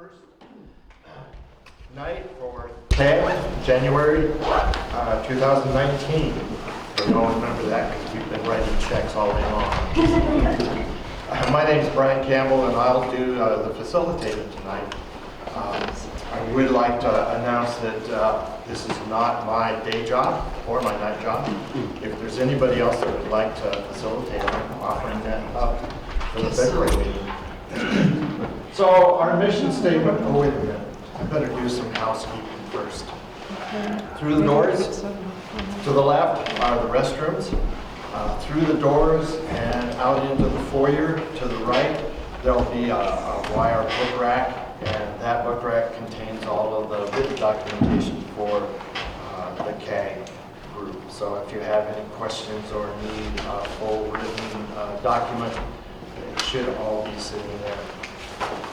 first night for January 2019. We don't remember that because we've been writing checks all day long. My name is Brian Campbell, and I'll do the facilitating tonight. I would like to announce that this is not my day job or my night job. If there's anybody else that would like to facilitate, I'm offering that up for the February meeting. So our mission statement, oh wait a minute, I better do some housekeeping first. Through the doors, to the left are the restrooms. Through the doors and out into the foyer to the right, there'll be a wire book rack, and that book rack contains all of the written documentation for the CAG group. So if you have any questions or need a full written document, it should all be sitting there.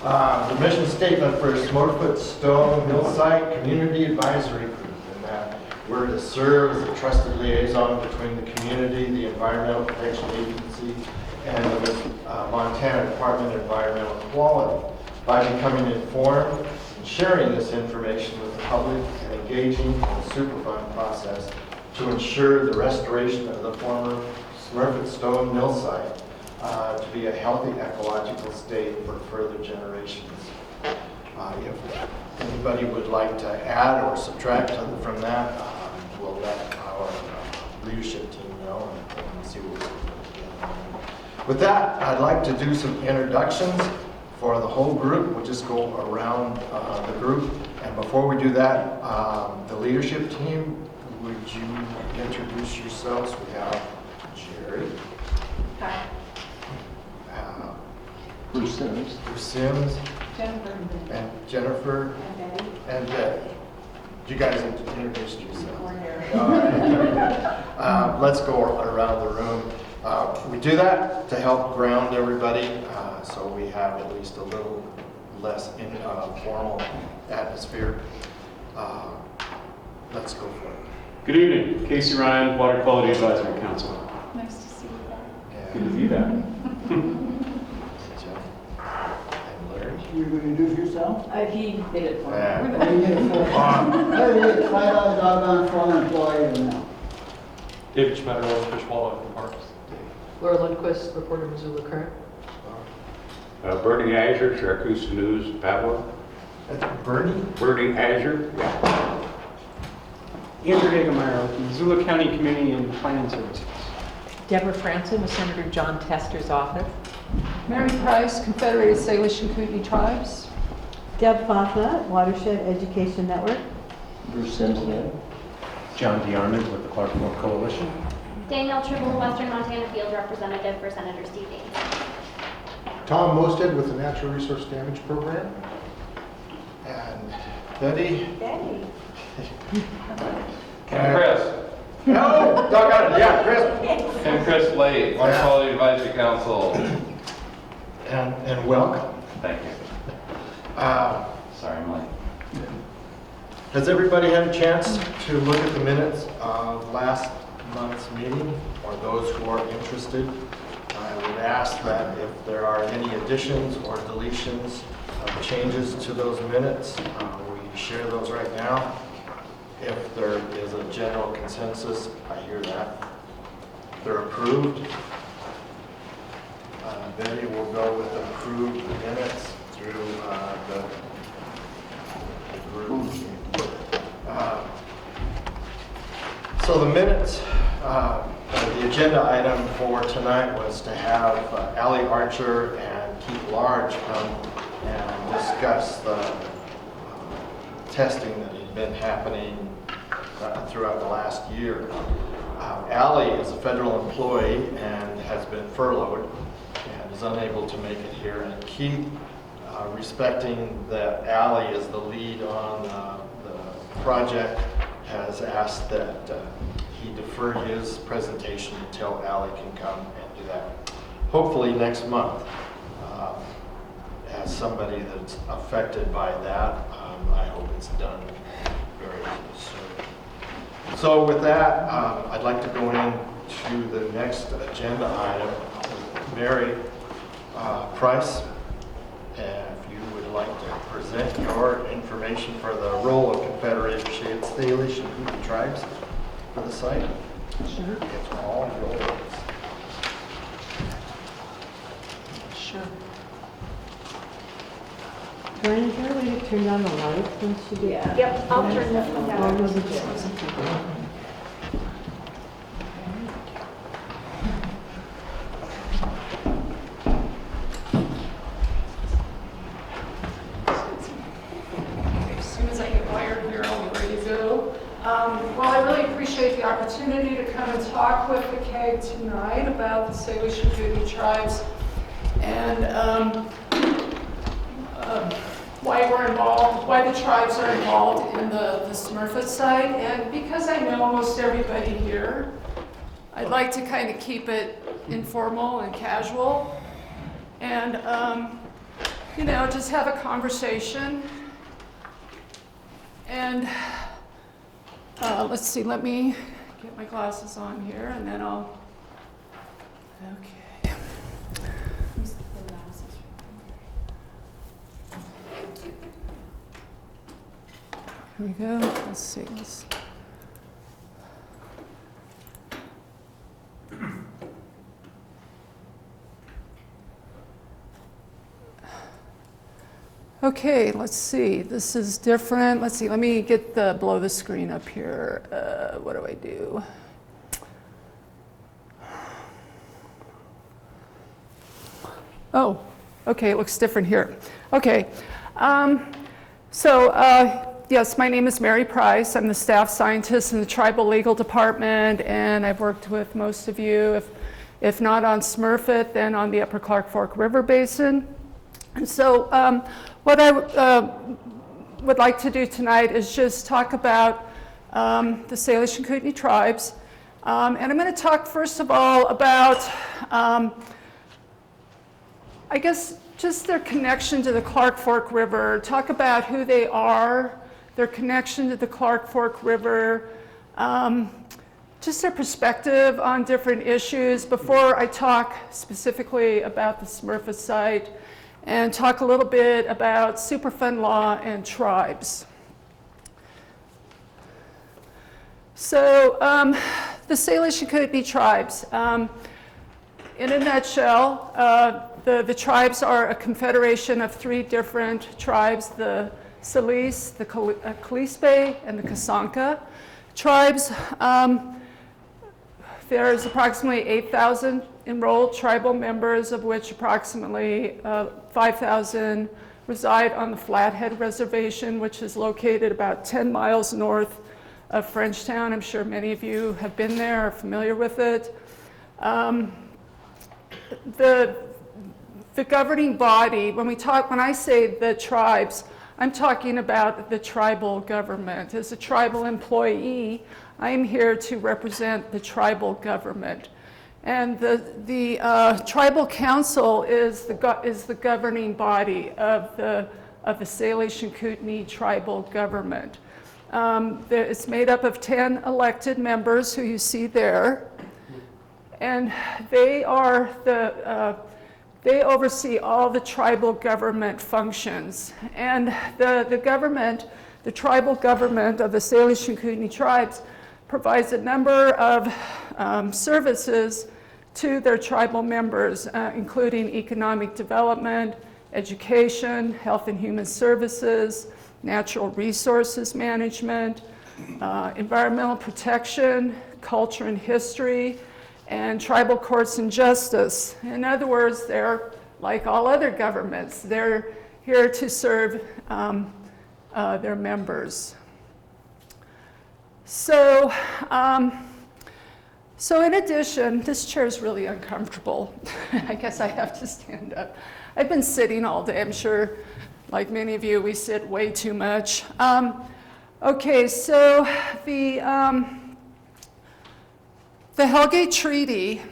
The mission statement for Smurfit Stone Hillside Community Advisory Group, and that we're to serve as a trusted liaison between the community, the Environmental Protection Agency, and the Montana Department of Environmental Quality by becoming informed and sharing this information with the public and engaging in the Superfund process to ensure the restoration of the former Smurfit Stone Mill site to be a healthy ecological state for further generations. If anybody would like to add or subtract from that, we'll let our leadership team know and see what we can put together. With that, I'd like to do some introductions for the whole group. We'll just go around the group. And before we do that, the leadership team, would you introduce yourselves? We have Jerry. Hi. Bruce Sims. Bruce Sims. Jennifer. And Jennifer. And Betty. And Betty. You guys introduced yourselves. We're here. All right. Let's go around the room. We do that to help ground everybody, so we have at least a little less formal atmosphere. Let's go for it. Good evening. Casey Ryan, Water Quality Advisory Council. Nice to see you back. Good to be back. Jeff and Larry. You're going to introduce yourself? He did it for me. Yeah. Oh, you did it for Hey, $5 doggone for an employee now. David Schmetterl, Fish, Wildlife, and Parks. Laura Lundquist, reporter, Missoula Current. Bernie Azure, Syracuse News, Padua. That's Bernie. Bernie Azure. Andrew Hagemeyer with Missoula County Community and Planning Services. Deborah Franson with Senator John Tester's office. Mary Price, Confederated Salish and Kootenai Tribes. Deb Fatha, Watershed Education Network. Bruce Sims again. John DeArmond with the Clark Moore Coalition. Danielle Tribble, Western Montana Field Representative for Senator Steve Daines. Tom Mosted with the Natural Resource Damage Program. And Betty. Betty. And Chris. No, doggone it. Yeah, Chris. And Chris Blade, Water Quality Advisory Council. And welcome. Thank you. Sorry, I'm late. Has everybody had a chance to look at the minutes of last month's meeting, or those who are interested? I would ask that if there are any additions or deletions, changes to those minutes, we share those right now. If there is a general consensus, I hear that. They're approved. Betty will go with approved minutes through the group. So the minutes, the agenda item for tonight was to have Allie Archer and Keith Large come and discuss the testing that had been happening throughout the last year. Allie is a federal employee and has been furloughed and is unable to make it here. And Keith, respecting that Allie is the lead on the project, has asked that he defer his presentation until Allie can come and do that. Hopefully next month. As somebody that's affected by that, I hope it's done very soon. So with that, I'd like to go into the next agenda item. Mary Price, if you would like to present information for the role of Confederated Salish and Kootenai tribes for the site. Sure. It's all yours. Sure. Brian, is there a way to turn down the lights once you do that? Yep, I'll turn this one All down. of it. As soon as I get wired here, I'll be ready to go. Well, I really appreciate the opportunity to come and talk with the CAG tonight about the Salish and Kootenai tribes and why we're involved, why the tribes are involved in the Smurfit site. And because I know most everybody here, I'd like to kind of keep it informal and casual and, you know, just have a conversation. And let's see, let me get my glasses on here and then I'll, okay. Here we go, let's see. Okay, let's see. This is different. Let's see. Let me get blow the screen up here. What do I do? Oh, okay. It looks different here. Okay. Yes, my name is Mary Price. I'm the staff scientist in the Tribal Legal Department, and I've worked with most of you, if not on Smurfit, then on the Upper Clark Fork River Basin. And so what I would like to do tonight is just talk about the Salish and Kootenai tribes. And I'm going to talk first of all about, I guess, just their connection to the Clark Fork River, talk about who they are, their connection to the Clark Fork River, just their perspective on different issues before I talk specifically about the Smurfit site, and talk a little bit about Superfund law and tribes. So the Salish and Kootenai tribes, in a nutshell, the tribes are a confederation of three different tribes, the Salish, the Kalispé, and the Kasanka tribes. There's approximately 8,000 enrolled tribal members, of which approximately 5,000 reside on the Flathead Reservation, which is located about 10 miles north of Frenchtown. I'm sure many of you have been there, are familiar with it. The governing body, when I say the tribes, I'm talking about the tribal government. As a tribal employee, I am here to represent the tribal government. And the tribal council is the governing body of the Salish and Kootenai tribal government. It's made up of 10 elected members who you see there. And they oversee all the tribal government functions. And the tribal government of the Salish and Kootenai tribes provides a number of services to their tribal members, including economic development, education, health and human services, natural resources management, environmental protection, culture and history, and tribal courts and justice. In other words, they're like all other governments. They're here to serve their members. So in addition, this chair is really uncomfortable. I guess I have to stand up. I've been sitting all day. I'm sure, like many of you, we sit way too much. Okay, so the Hellgate Treaty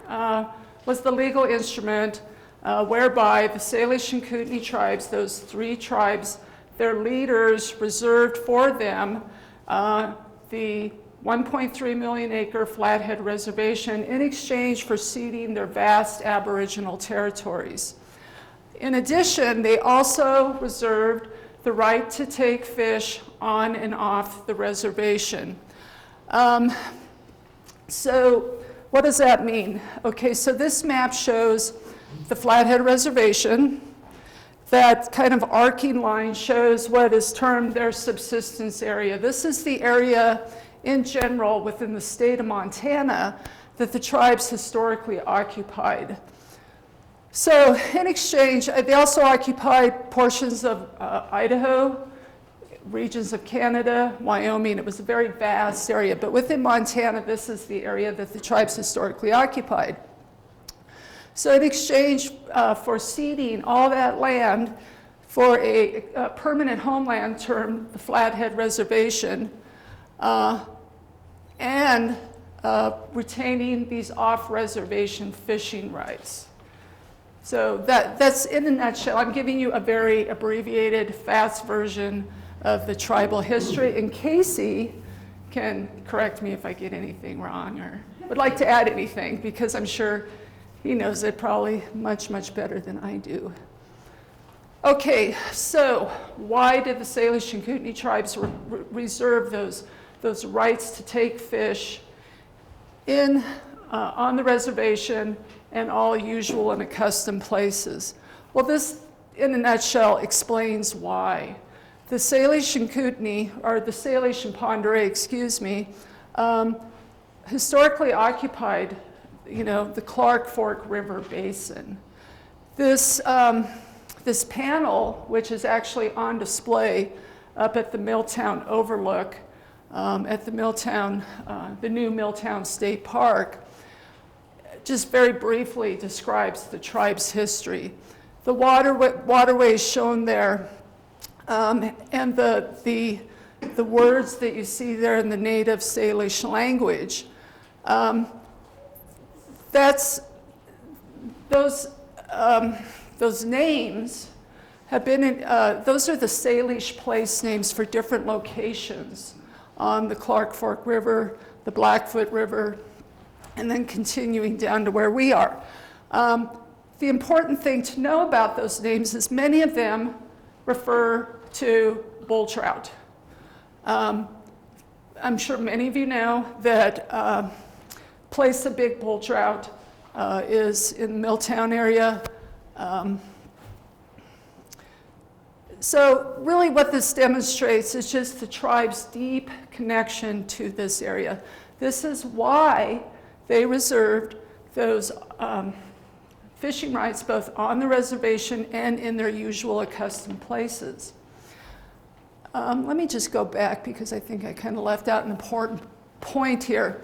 was the legal instrument whereby the Salish and Kootenai tribes, those three tribes, their leaders reserved for them the 1.3 million acre Flathead Reservation in exchange for ceding their vast Aboriginal territories. In addition, they also reserved the the right to take fish on and off the reservation. So what does that mean? Okay, so this map shows the Flathead Reservation. That kind of arcing line shows what is termed their subsistence area. This is the area in general within the state of Montana that the tribes historically occupied. So in exchange, they also occupied portions of Idaho, regions of Canada, Wyoming. It was a very vast area, but within Montana, this is the area that the tribes historically occupied. So in exchange for ceding all that land for a permanent homeland termed the Flathead Reservation, and retaining these off-reservation fishing rights. So that's in a nutshell. I'm giving you a very abbreviated, fast version of the tribal history. And Casey can correct me if I get anything wrong or would like to add anything, because I'm sure he knows it probably much, much better than I do. Okay, so why did the Salish and Kootenai tribes reserve those rights to take fish on the reservation and all usual and accustomed places? Well, this, in a nutshell, explains why. The Salish and Kootenai, or the Salish and Pend Oreille, excuse me, historically occupied, the Clark Fork River Basin. This panel, which is actually on display up at the Milltown Overlook, at the the new Milltown State Park, just very briefly describes the tribe's history. The waterways shown there, and the words that you see there in the native Salish language, those names have been those are the Salish place names for different locations on the Clark Fork River, the Blackfoot River, and then continuing down to where we are. The important thing to know about those names is many of them refer to bull trout. I'm sure many of you know that place of big bull trout is in the Milltown area. So really what this demonstrates is just the tribe's deep connection to this area. This is why they reserved those fishing rights both on the reservation and in their usual accustomed places. Let me just go back because I think I kind of left out an important point here.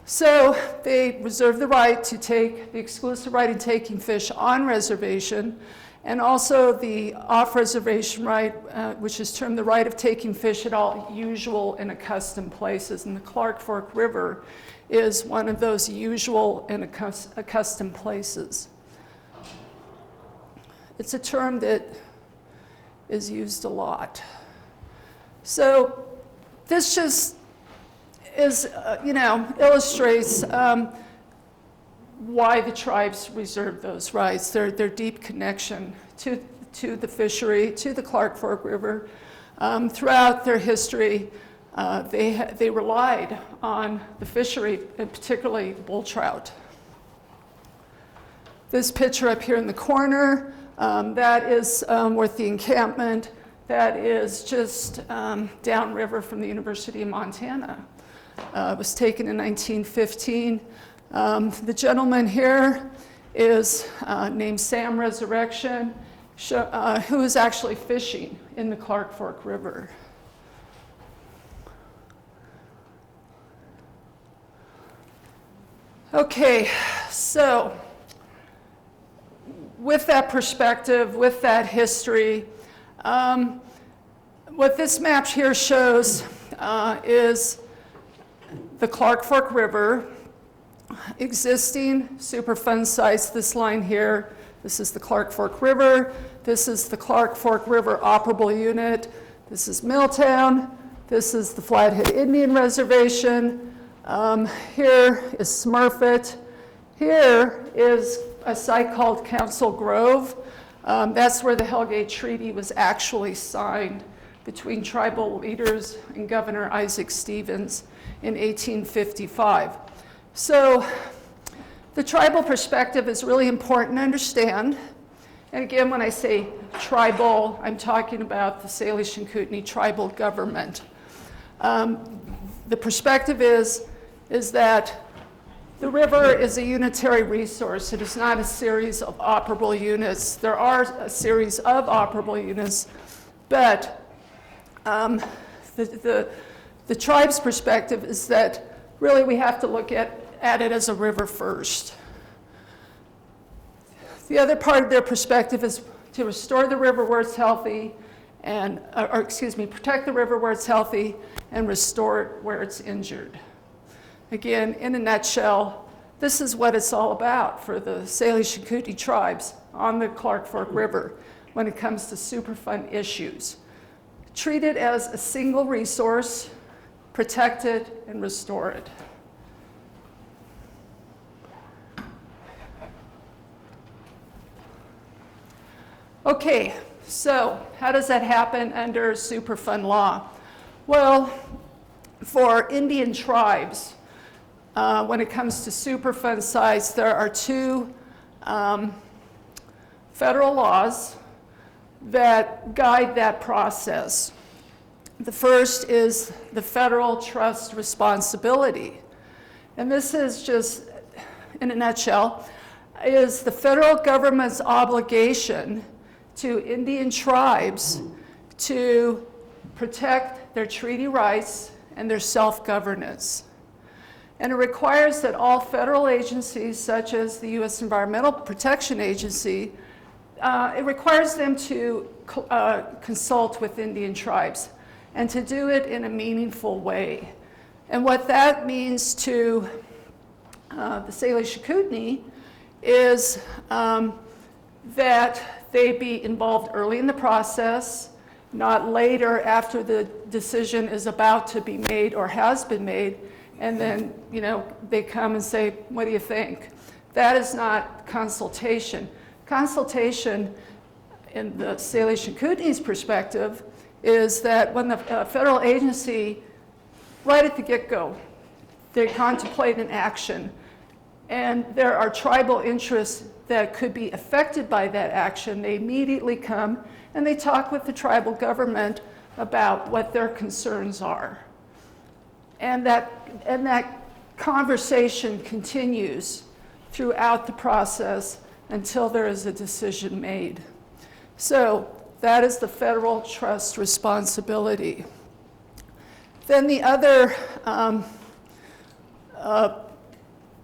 So they reserved the right to take the exclusive right in taking fish on reservation, and also the off-reservation right, which is termed the right of taking fish at all usual and accustomed places. And the Clark Fork River is one of those usual and accustomed places. It's a term that is used a lot. So this just is, illustrates why the tribes reserved those rights, their deep connection to the fishery, to the Clark Fork River. Throughout their history, they relied on the fishery, and particularly bull trout. This picture up here in the corner, that is worth the encampment. That is just downriver from the University of Montana. It was taken in 1915. The gentleman here is named Sam Resurrection, who is actually fishing in the Clark Fork River. Okay, so with that perspective, with that history, what this map here shows is the Clark Fork River, existing Superfund sites. This line here, this is the Clark Fork River. This is the Clark Fork River Operable Unit. This is Milltown. This is the Flathead Indian Reservation. Here is Smurfit. Here is a site called Council Grove. That's where the Hellgate Treaty was actually signed between tribal leaders and Governor Isaac Stevens in 1855. So the tribal perspective is really important to understand. And again, when I say tribal, I'm talking about the Salish and Kootenai tribal government. The perspective is that the river is a unitary resource. It is not a series of operable units. There are a series of operable units, but the tribe's perspective is that really we have to look at it as a river first. The other part of their perspective is to restore the river where it's healthy and, protect the river where it's healthy and restore it where it's injured. Again, in a nutshell, this is what it's all about for the Salish and Kootenai tribes on the Clark Fork River when it comes to Superfund issues. Treat it as a single resource, protect it, and restore it. Okay, so how does that happen under Superfund law? Well, for Indian tribes, when it comes to Superfund sites, there are two federal laws that guide that process. The first is the federal trust responsibility. And this is just, in a nutshell, is the federal government's obligation to Indian tribes to protect their treaty rights and their self-governance. And it requires that all federal agencies, such as the U.S. Environmental Protection Agency, it requires them to consult with Indian tribes and to do it in a meaningful way. And what that means to the Salish and Kootenai is that they be involved early in the process, not later after the decision is about to be made or has been made, and then, you know, they come and say, what do you think? That is not consultation. Consultation, in the Salish and Kootenai's perspective, is that when the federal agency, right at the get-go, they contemplate an action, and there are tribal interests that could be affected by that action, they immediately come and they talk with the tribal government about what their concerns are. And that conversation continues throughout the process until there is a decision made. So that is the federal trust responsibility. Then the other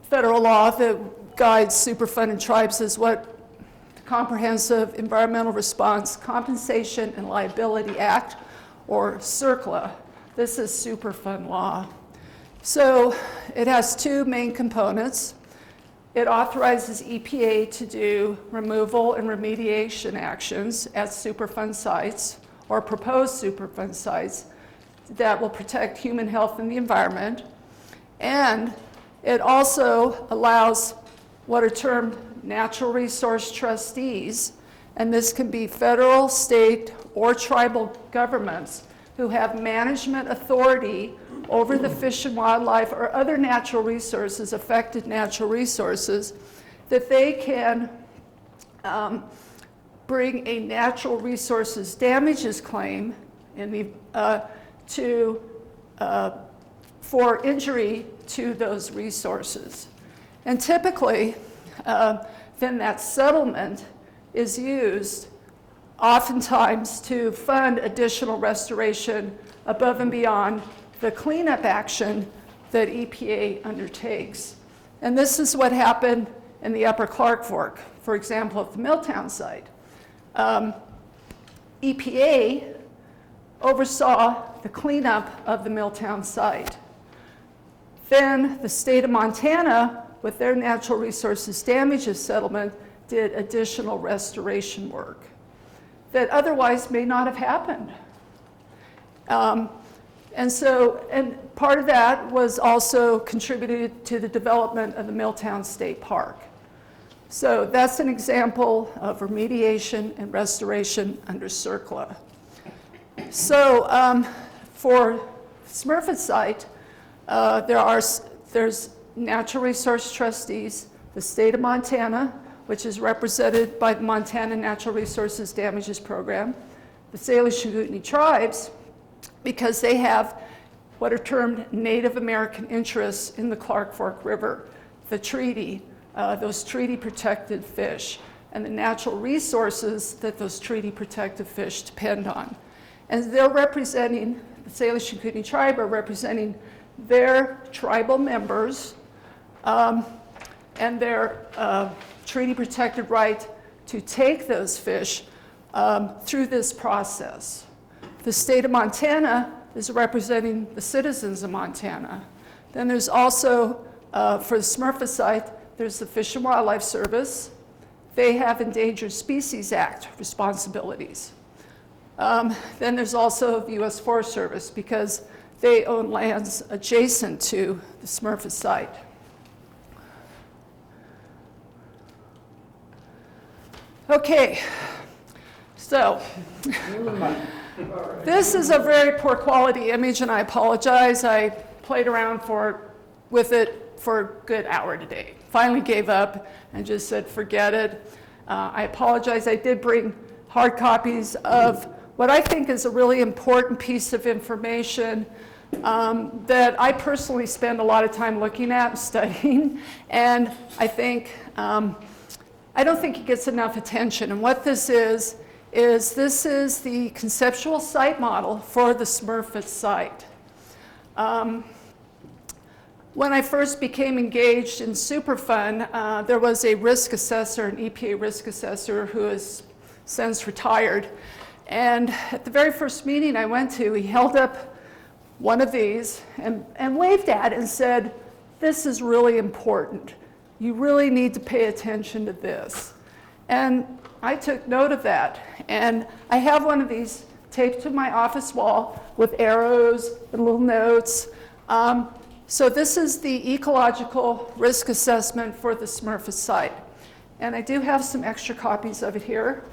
federal law that guides Superfund and tribes is what the Comprehensive Environmental Response Compensation and Liability Act, or CERCLA. This is Superfund law. So it has two main components. It authorizes EPA to do removal and remediation actions at Superfund sites or proposed Superfund sites that will protect human health and the environment. And it also allows what are termed natural resource trustees, and this can be federal, state, or tribal governments who have management authority over the fish and wildlife or other natural resources, affected natural resources, that they can bring a natural resources damages claim in the, for injury to those resources. And typically, then that settlement is used oftentimes to fund additional restoration above and beyond the cleanup action that EPA undertakes. And this is what happened in the Upper Clark Fork, for example, at the Milltown site. EPA oversaw the cleanup of the Milltown site. Then the state of Montana, with their natural resources damages settlement, did additional restoration work that otherwise may not have happened. And part of that was also contributed to the development of the Milltown State Park. So that's an example of remediation and restoration under CERCLA. So for Smurfit site, there's natural resource trustees, the state of Montana, which is represented by the Montana Natural Resources Damages Program, the Salish and Kootenai tribes, because they have what are termed Native American interests in the Clark Fork River, the treaty, those treaty protected fish, and the natural resources that those treaty protected fish depend on. And they're representing, the Salish and Kootenai tribe are representing their tribal members and their treaty protected right to take those fish through this process. The state of Montana is representing the citizens of Montana. Then there's also, for the Smurfit site, there's the Fish and Wildlife Service. They have Endangered Species Act responsibilities. Then there's also the U.S. Forest Service because they own lands adjacent to the Smurfit site. Okay, so this is a very poor quality image, and I apologize. I played around with it for a good hour today. Finally gave up and just said, forget it. I apologize. I did bring hard copies of what I think is a really important piece of information that I personally spend a lot of time looking at and studying, and I think I don't think it gets enough attention. And what this is this is the conceptual site model for the Smurfit site. When I first became engaged in Superfund, there was a risk assessor, an EPA risk assessor, who has since retired. And at the very first meeting I went to, he held up one of these and waved at it and said, "This is really important. You really need to pay attention to this." And I took note of that. And I have one of these taped to my office wall with arrows and little notes. So this is the ecological risk assessment for the Smurfit site. And I do have some extra copies of it here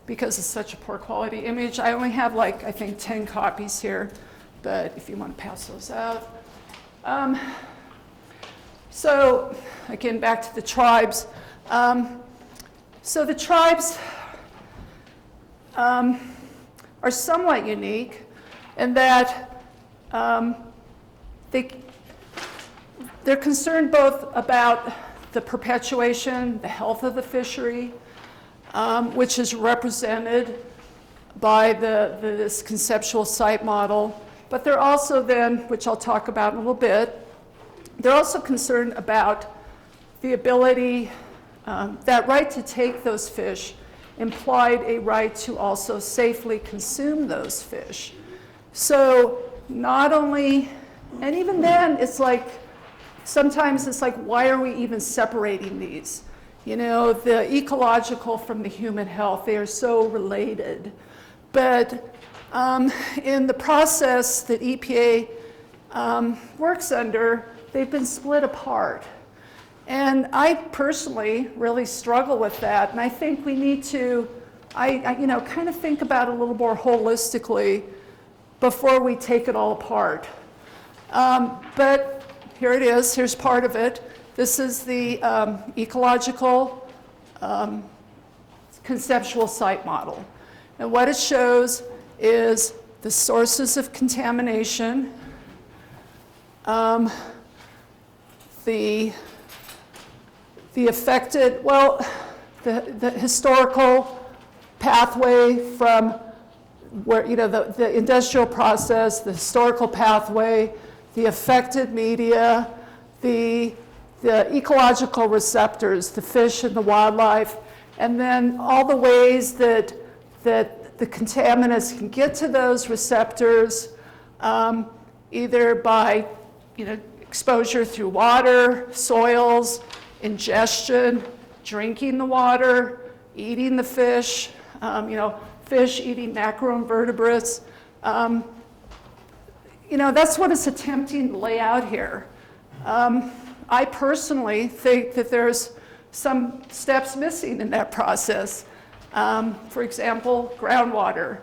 because it's such a poor quality image. I only have like, I think, 10 copies here, but if you want to pass those out. So again, back to the tribes. So the tribes are somewhat unique in that they're concerned both about the perpetuation, the health of the fishery, which is represented by this conceptual site model, but they're also then, which I'll talk about in a little bit, they're also concerned about the ability, that right to take those fish implied a right to also safely consume those fish. So not only, and even then it's like, sometimes it's like, why are we even separating these? You know, the ecological from the human health, they are so related. But in the process that EPA works under, they've been split apart. And I personally really struggle with that. And I think we need to, kind of think about it a little more holistically before we take it all apart. But here it is, here's part of it. This is the ecological conceptual site model. And what it shows is the sources of contamination, the affected, well, the historical pathway from where, the industrial process, the historical pathway, the affected media, the ecological receptors, the fish and the wildlife, and then all the ways that the contaminants can get to those receptors, either by exposure through water, soils, ingestion, drinking the water, eating the fish, fish eating macroinvertebrates. That's what it's attempting to lay out here. I personally think that there's some steps missing in that process. For example, groundwater.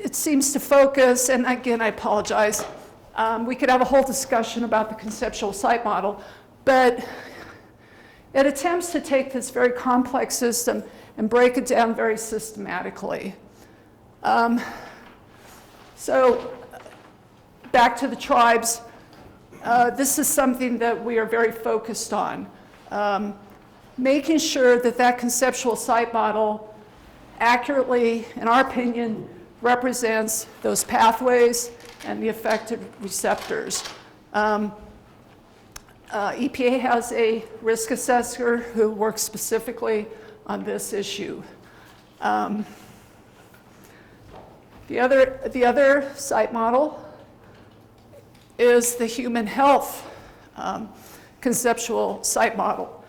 It seems to focus, and again, I apologize, we could have a whole discussion about the conceptual site model, but it attempts to take this very complex system and break it down very systematically. So back to the tribes, this is something that we are very focused on. Making sure that that conceptual site model accurately, in our opinion, represents those pathways and the affected receptors. EPA has a risk assessor who works specifically on this issue. The other site model is the human health conceptual site model.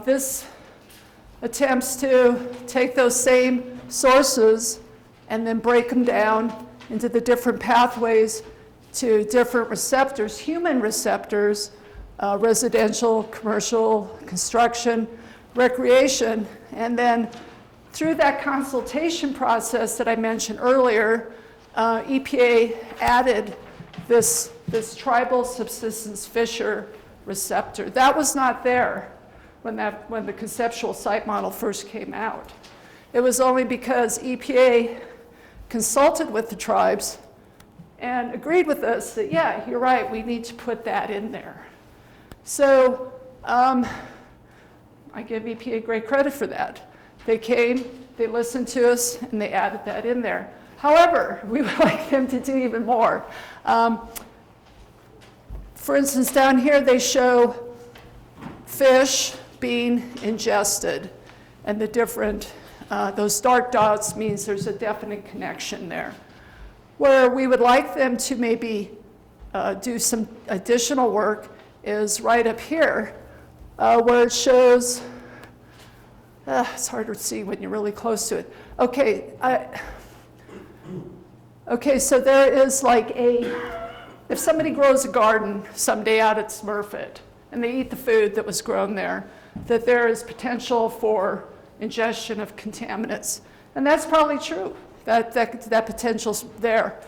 This attempts to take those same sources and then break them down into the different pathways to different receptors, human receptors, residential, commercial, construction, recreation, and then through that consultation process that I mentioned earlier, EPA added this tribal subsistence fisher receptor. That was not there when the conceptual site model first came out. It was only because EPA consulted with the tribes and agreed with us that, yeah, you're right, we need to put that in there. So I give EPA great credit for that. They came, they listened to us, and they added that in there. However, we would like them to do even more. For instance, down here they show fish being ingested, and the different, those dark dots means there's a definite connection there. Where we would like them to maybe do some additional work is right up here, where it shows, it's hard to see when you're really close to it. Okay, okay, so there is like if somebody grows a garden someday out at Smurfit, and they eat the food that was grown there, that there is potential for ingestion of contaminants. And that's probably true, that potential's there.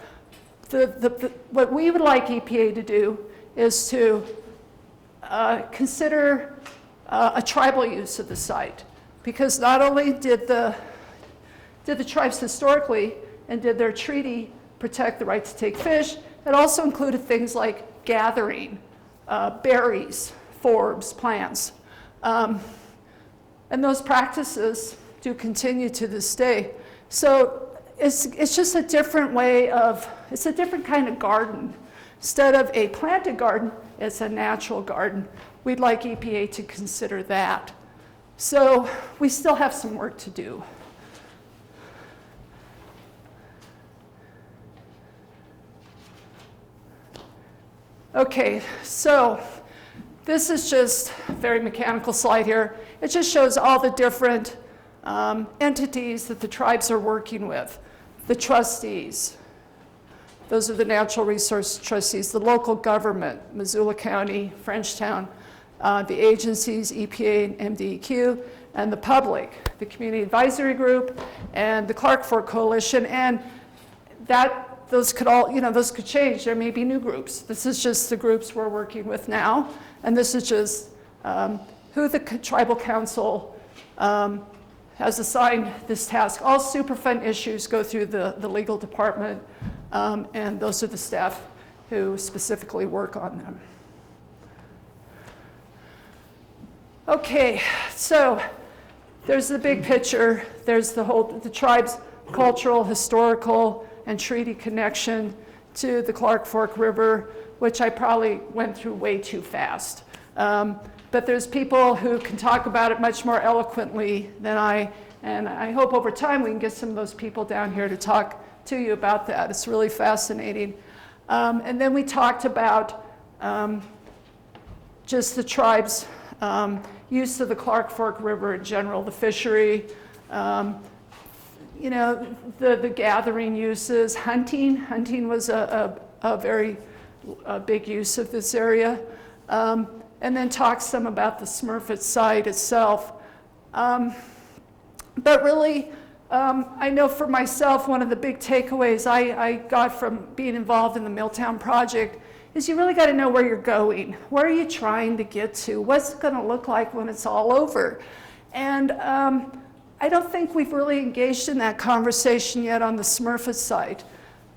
What we would like EPA to do is to consider a tribal use of the site. Because not only did the tribes historically and did their treaty protect the right to take fish, it also included things like gathering berries, forbs, plants. And those practices do continue to this day. So it's just a different way of, it's a different kind of garden. Instead of a planted garden, it's a natural garden. We'd like EPA to consider that. So we still have some work to do. Okay, so this is just a very mechanical slide here. It just shows all the different entities that the tribes are working with. The trustees, those are the natural resource trustees, the local government, Missoula County, Frenchtown, the agencies, EPA and MDEQ, and the public, the Community Advisory Group, and the Clark Fork Coalition, and those could all, those could change. There may be new groups. This is just the groups we're working with now, and this is just who the tribal council has assigned this task. All Superfund issues go through the legal department, and those are the staff who specifically work on them. Okay, so there's the big picture. There's the tribe's cultural, historical, and treaty connection to the Clark Fork River, which I probably went through way too fast. But there's people who can talk about it much more eloquently than I, and I hope over time we can get some of those people down here to talk to you about that. It's really fascinating. And then we talked about just the tribe's use of the Clark Fork River in general, the fishery, the gathering uses, hunting. Hunting was a very big use of this area. and then talk some about the Smurfit site itself. But really, I know for myself, one of the big takeaways I got from being involved in the Milltown project is you really got to know where you're going. Where are you trying to get to? What's it going to look like when it's all over? And I don't think we've really engaged in that conversation yet on the Smurfit site.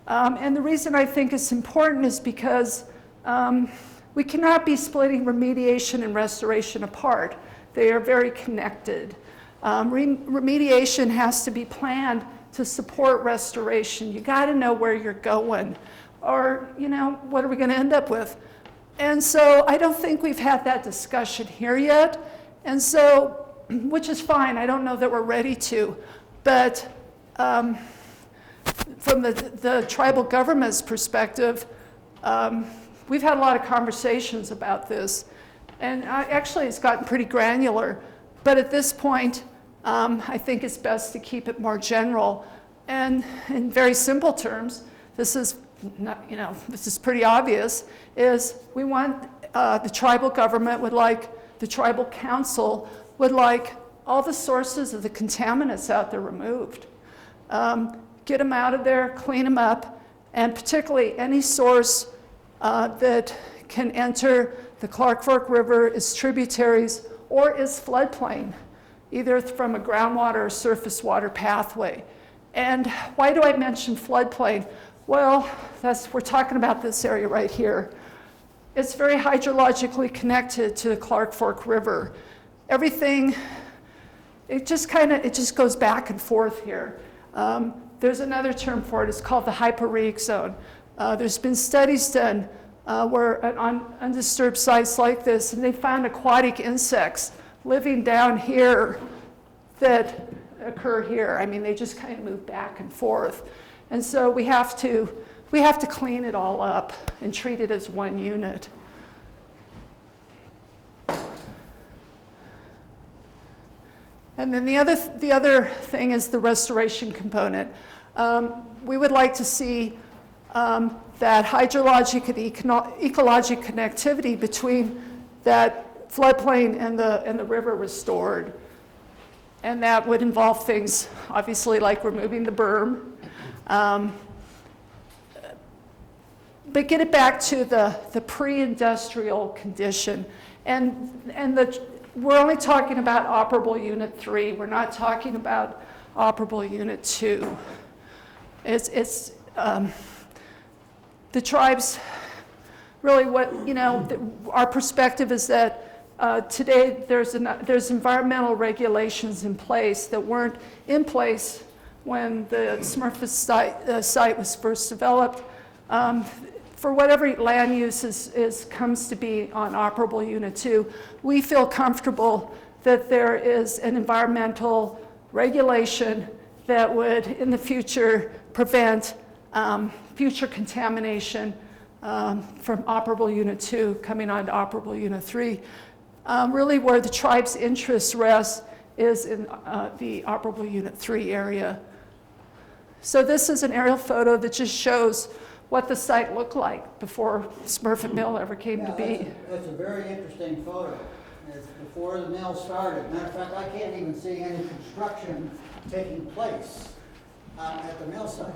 And the reason I think it's important is because we cannot be splitting remediation and restoration apart. They are very connected. Remediation has to be planned to support restoration. You got to know where you're going, or what are we going to end up with? And so I don't think we've had that discussion here yet, and so, which is fine. I don't know that we're ready to, but from the tribal government's perspective, we've had a lot of conversations about this, and actually it's gotten pretty granular, but at this point, I think it's best to keep it more general. And in very simple terms, this is not, this is pretty obvious, is we want the tribal government would like, the tribal council would like all the sources of the contaminants out there removed. Get them out of there, clean them up, and particularly any source that can enter the Clark Fork River, its tributaries, or its floodplain, either from a groundwater or surface water pathway. And why do I mention floodplain? Well, we're talking about this area right here. It's very hydrologically connected to the Clark Fork River. Everything, it just goes back and forth here. There's another term for it, it's called the hyporheic zone. There's been studies done where on undisturbed sites like this, and they found aquatic insects living down here that occur here. I mean, they just kind of move back and forth. And so we have to clean it all up and treat it as one unit. And then the other thing is the restoration component. We would like to see that hydrologic and ecologic connectivity between that floodplain and the river restored. And that would involve things, obviously, like removing the berm. But get it back to the pre-industrial condition. And we're only talking about operable unit 3. We're not talking about operable unit 2. It's the tribes, really our perspective is that today there's environmental regulations in place that weren't in place when the Smurfit site was first developed. For whatever land use comes to be on operable unit 2, we feel comfortable that there is an environmental regulation that would in the future prevent future contamination from operable unit 2 coming on to operable unit 3. Really where the tribe's interest rests is in the operable unit 3 area. So this is an aerial photo that just shows what the site looked like before Smurfit Mill ever came to be. That's a very interesting photo. It's before the mill started. Matter of fact, I can't even see any construction taking place at the mill site.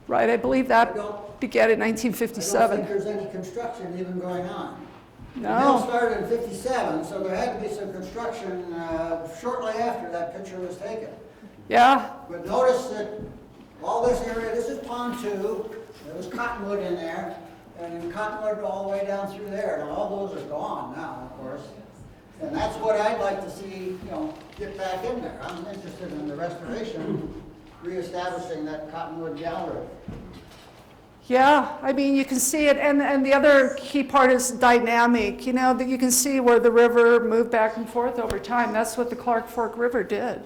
Right, I believe that began in I 1957. don't think there's any construction even going on. The mill No. started in 57, so there had to be some construction shortly after that picture was taken. Yeah, But notice that all this area, this is pond 2, there was cottonwood in there, and then cottonwood all the way down through there, and all those are gone now, of course. And that's what I'd like to see, get back in there. I'm interested in the restoration, reestablishing that cottonwood gallery. yeah, I mean, you can see it, and the other key part is dynamic, that you can see where the river moved back and forth over time. That's what the Clark Fork River did.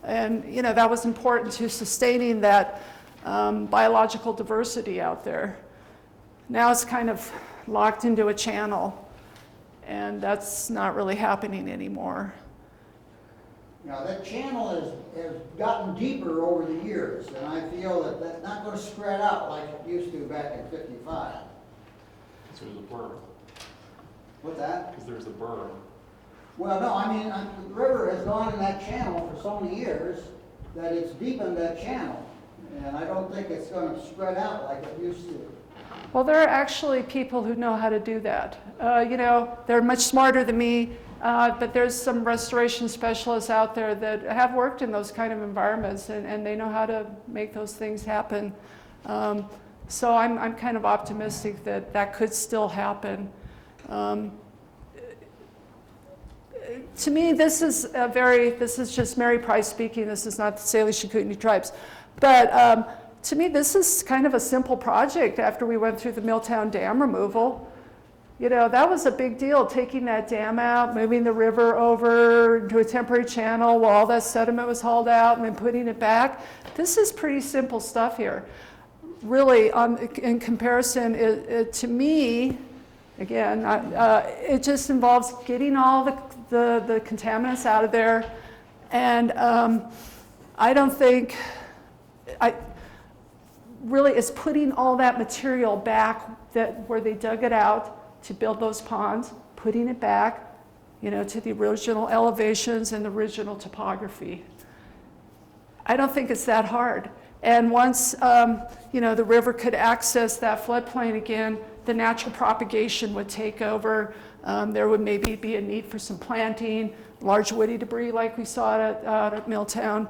And, that was important to sustaining that biological diversity out there. Now it's kind of locked into a channel, and that's not really happening anymore. Now, that channel has gotten deeper over the years, and I feel that that's not going to spread out like it used to back in 55. So there's a port. What's that? Because there's a berm. Well, no, I mean, the river has gone in that channel for so many years that it's deepened that channel. And I don't think it's going to spread out like it used to. Well, there are actually people who know how to do that. You know, they're much smarter than me, but there's some restoration specialists out there that have worked in those kind of environments, and they know how to make those things happen. So I'm kind of optimistic that that could still happen. To me, this is just Mary Price speaking. This is not the Salish and Kootenai tribes. But to me, this is kind of a simple project after we went through the Milltown Dam removal. You know, that was a big deal, taking that dam out, moving the river over to a temporary channel while all that sediment was hauled out, and then putting it back. This is pretty simple stuff here. Really, in comparison, to me, again, it just involves getting all the contaminants out of there. And I don't think, really it's putting all that material back where they dug it out to build those ponds, putting it back, you know, to the original elevations and the original topography. I don't think it's that hard. And once, you know, the river could access that floodplain again, the natural propagation would take over. There would maybe be a need for some planting, large woody debris like we saw at Milltown.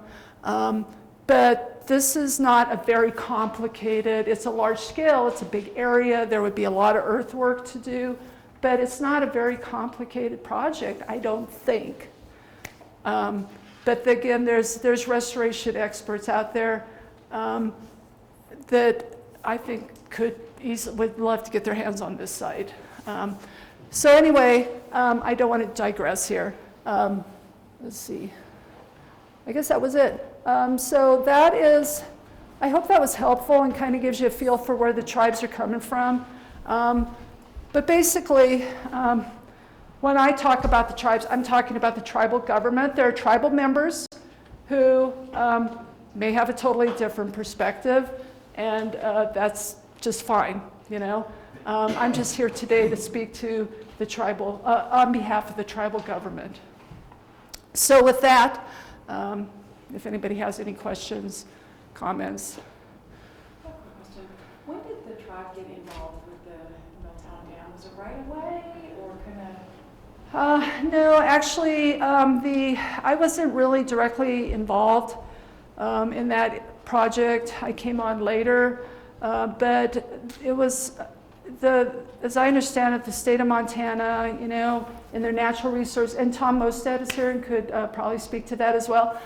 But this is not a very complicated, it's a large scale, it's a big area, there would be a lot of earthwork to do, but it's not a very complicated project, I don't think. But again, there's restoration experts out there that I think would love to get their hands on this site. So anyway, I don't want to digress here. Let's see. I guess that was it. So that is, I hope that was helpful and kind of gives you a feel for where the tribes are coming from. But basically, when I talk about the tribes, I'm talking about the tribal government. There are tribal members who may have a totally different perspective, and that's just fine, you know. I'm just here today to speak to the tribal, on behalf of the tribal government. So with that, if anybody has any questions, comments. Question. When did the tribe get involved with the Milltown Dam? Was it right away or kind of? No, actually, I wasn't really directly involved in that project. I came on later, but it was as I understand it, the state of Montana, you know, in their natural resource, and Tom Mostad is here and could probably speak to that as well.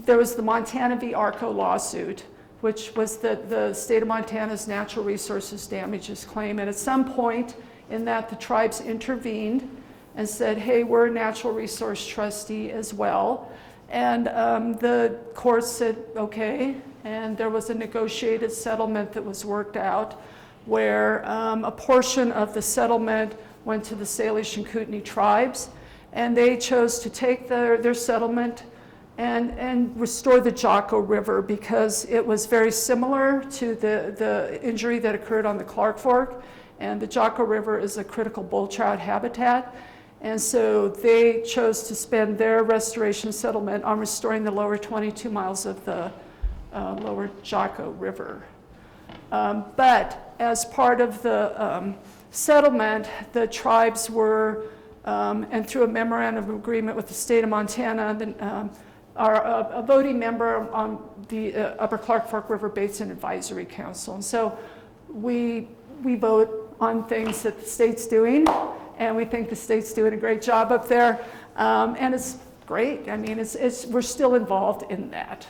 There was the Montana v. ARCO lawsuit, which was the state of Montana's natural resources damages claim. And at some point in that, the tribes intervened and said, hey, we're a natural resource trustee as well. And the court said, okay. And there was a negotiated settlement that was worked out where a portion of the settlement went to the Salish and Kootenai tribes. And they chose to take their settlement and restore the Jocko River because it was very similar to the injury that occurred on the Clark Fork. And the Jocko River is a critical bull trout habitat. And so they chose to spend their restoration settlement on restoring the lower 22 miles of the lower Jocko River. But as part of the settlement, the tribes were, and through a memorandum of agreement with the state of Montana, are a voting member on the Upper Clark Fork River Basin Advisory Council. And so we vote on things that the state's doing, and we think the state's doing a great job up there. And it's great. I mean, we're still involved in that.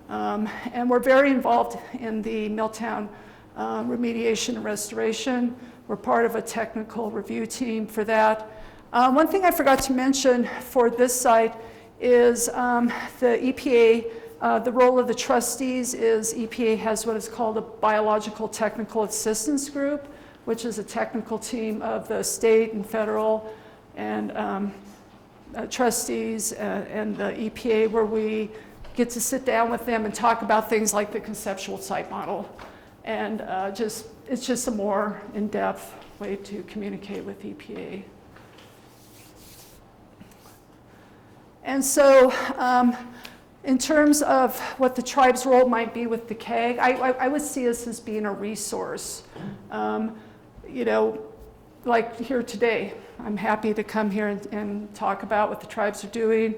And we're very involved in the Milltown remediation and restoration. We're part of a technical review team for that. One thing I forgot to mention for this site is the EPA, the role of the trustees is EPA has what is called a Biological Technical Assistance Group, which is a technical team of the state and federal and trustees and the EPA, where we get to sit down with them and talk about things like the conceptual site model. And it's just a more in-depth way to communicate with EPA. And so, in terms of what the tribe's role might be with the CAG, I would see us as being a resource. You know, like here today, I'm happy to come here and talk about what the tribes are doing.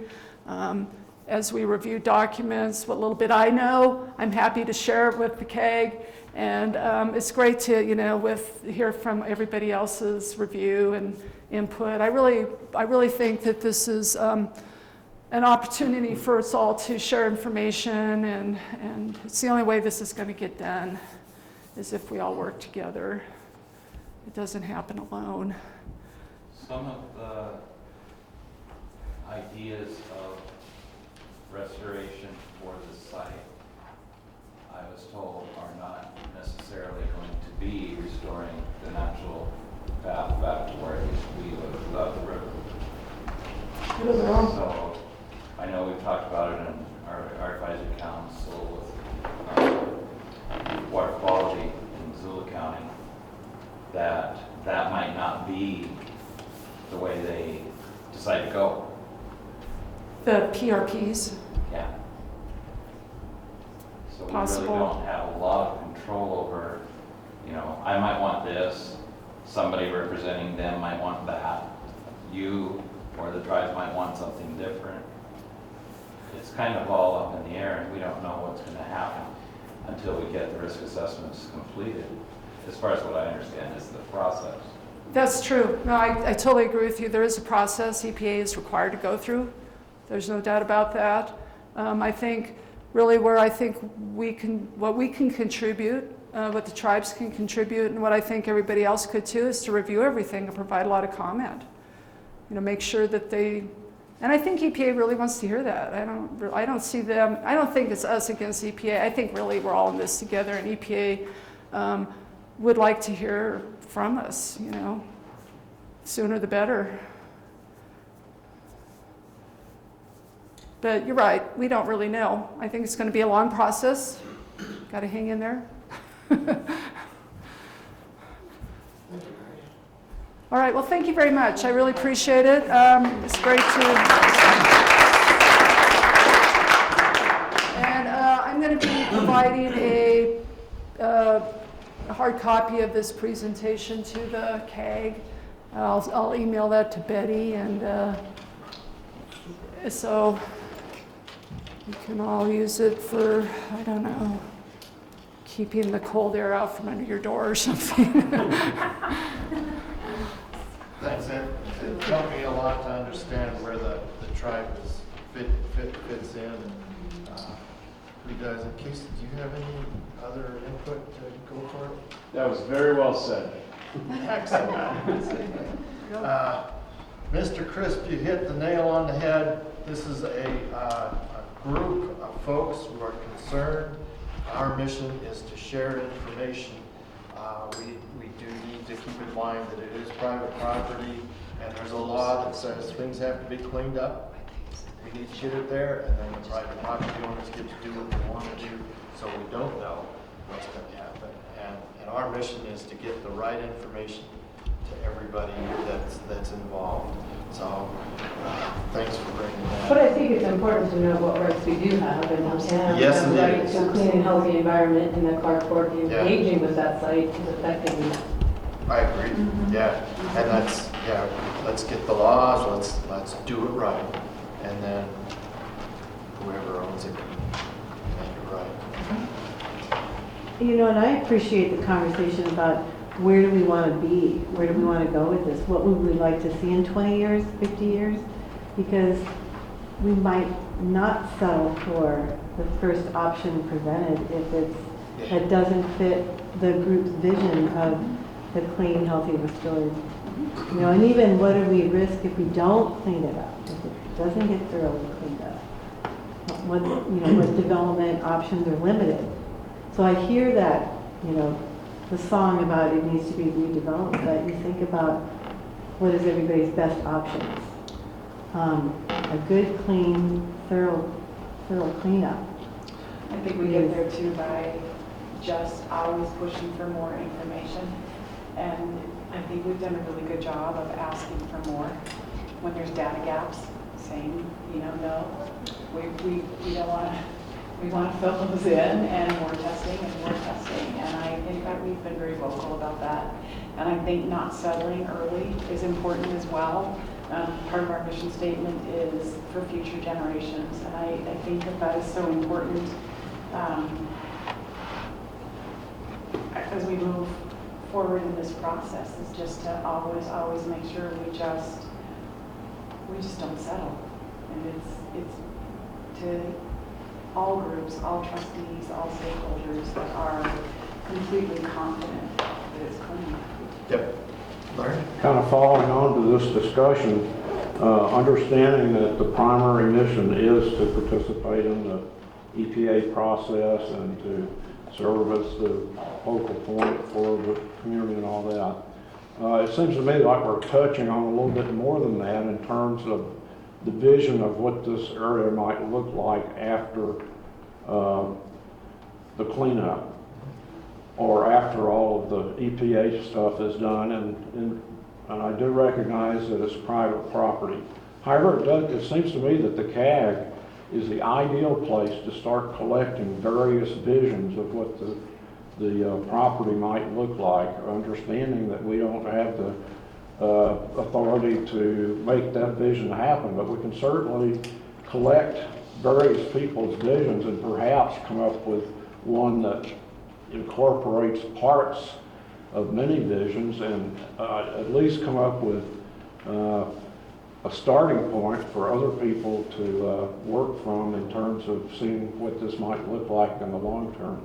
As we review documents, what little bit I know, I'm happy to share it with the CAG. And it's great to, you know, hear from everybody else's review and input. I really think that this is an opportunity for us all to share information, and it's the only way this is going to get done is if we all work together. It doesn't happen alone. Some of the ideas of restoration for the site, I was told, are not necessarily going to be restoring the natural path back to where it used to be without the river. So I know we've talked about it in our advisory council with water quality in Missoula County, that might not be the way they decide to go. The PRPs. Yeah. So we Possible. really don't have a lot of control over, you know, I might want this, somebody representing them might want that, you or the tribes might want something different. It's kind of all up in the air, and we don't know what's going to happen until we get the risk assessments completed, as far as what I understand is the process. That's true. No, I totally agree with you. There is a process EPA is required to go through. There's no doubt about that. I think really where I think what we can contribute, what the tribes can contribute, and what I think everybody else could too, is to review everything and provide a lot of comment. You know, make sure that they, and I think EPA really wants to hear that. I don't see them, I don't think it's us against EPA. I think really we're all in this together, and EPA would like to hear from us, you know, sooner the better. But you're right, we don't really know. I think it's going to be a long process. Got to hang in there. All right, well, thank you very much. I really appreciate it. It's great to... And I'm going to be providing a hard copy of this presentation to the CAG. I'll email that to Betty, and so you can all use it for, I don't know, keeping the cold air out from under your door or something. Thanks, Ed. It helped me a lot to understand where the tribe fits in, and who does. In case, do you have any other input to go for it? That was very well said. Excellent. Mr. Crisp, you hit the nail on the head. This is a group of folks who are concerned. Our mission is to share information. We do need to keep in mind that it is private property, and there's a law that says things have to be cleaned up. We need to get it there, and then the private property owners get to do what they want to do, so we don't know what's going to happen. And our mission is to get the right information to everybody that's involved. So thanks for bringing that. But I think it's important to know what rights we do have, and Yes, the it right is. to a clean and healthy environment in the carport, engaging with that site is affecting. I agree. Yeah, and let's get the laws. Let's do it right, and then whoever owns it can make it right. You know, and I appreciate the conversation about where do we want to be? Where do we want to go with this? What would we like to see in 20 years, 50 years? Because we might not settle for the first option presented if it doesn't fit the group's vision of the clean, healthy, restored. You know, and even what do we risk if we don't clean it up? If it doesn't get thoroughly cleaned up? What development options are limited? So I hear that, you know, the song about it needs to be redeveloped, but you think about what is everybody's best options. A good, clean, thorough cleanup. I think we get there too by just always pushing for more information. And I think we've done a really good job of asking for more. When there's data gaps, saying, no, we don't want to, we want to fill those in, and more testing and more testing. And I think that we've been very vocal about that. And I think not settling early is important as well. Part of our mission statement is for future generations. And I think that is so important as we move forward in this process, is just to always make sure we just don't settle. And it's to all groups, all trustees, all stakeholders that are completely confident that it's clean. Yep. Larry? Kind of following on to this discussion, understanding that the primary mission is to participate in the EPA process and to serve as the focal point for the community and all that. It seems to me like we're touching on a little bit more than that in terms of the vision of what this area might look like after the cleanup, or after all of the EPA stuff is done, and I do recognize that it's private property. However, it seems to me that the CAG is the ideal place to start collecting various visions of what the property might look like, understanding that we don't have the authority to make that vision happen, but we can certainly collect various people's visions and perhaps come up with one that incorporates parts of many visions, and at least come up with a starting point for other people to work from in terms of seeing what this might look like in the long term.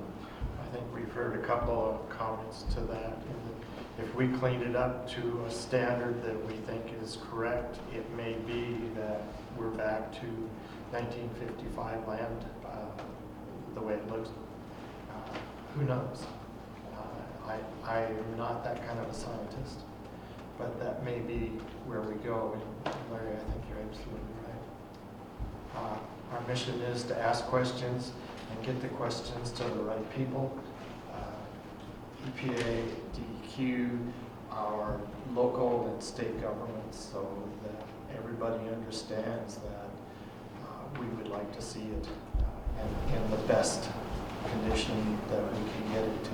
I think we've heard a couple of comments to that. If we clean it up to a standard that we think is correct, it may be that we're back to 1955 land, the way it looks. Who knows? I'm not that kind of a scientist, but that may be where we go. And Larry, I think you're absolutely right. Our mission is to ask questions and get the questions to the right people. EPA, DEQ, our local and state governments, so that everybody understands that we would like to see it in the best condition that we can get it to.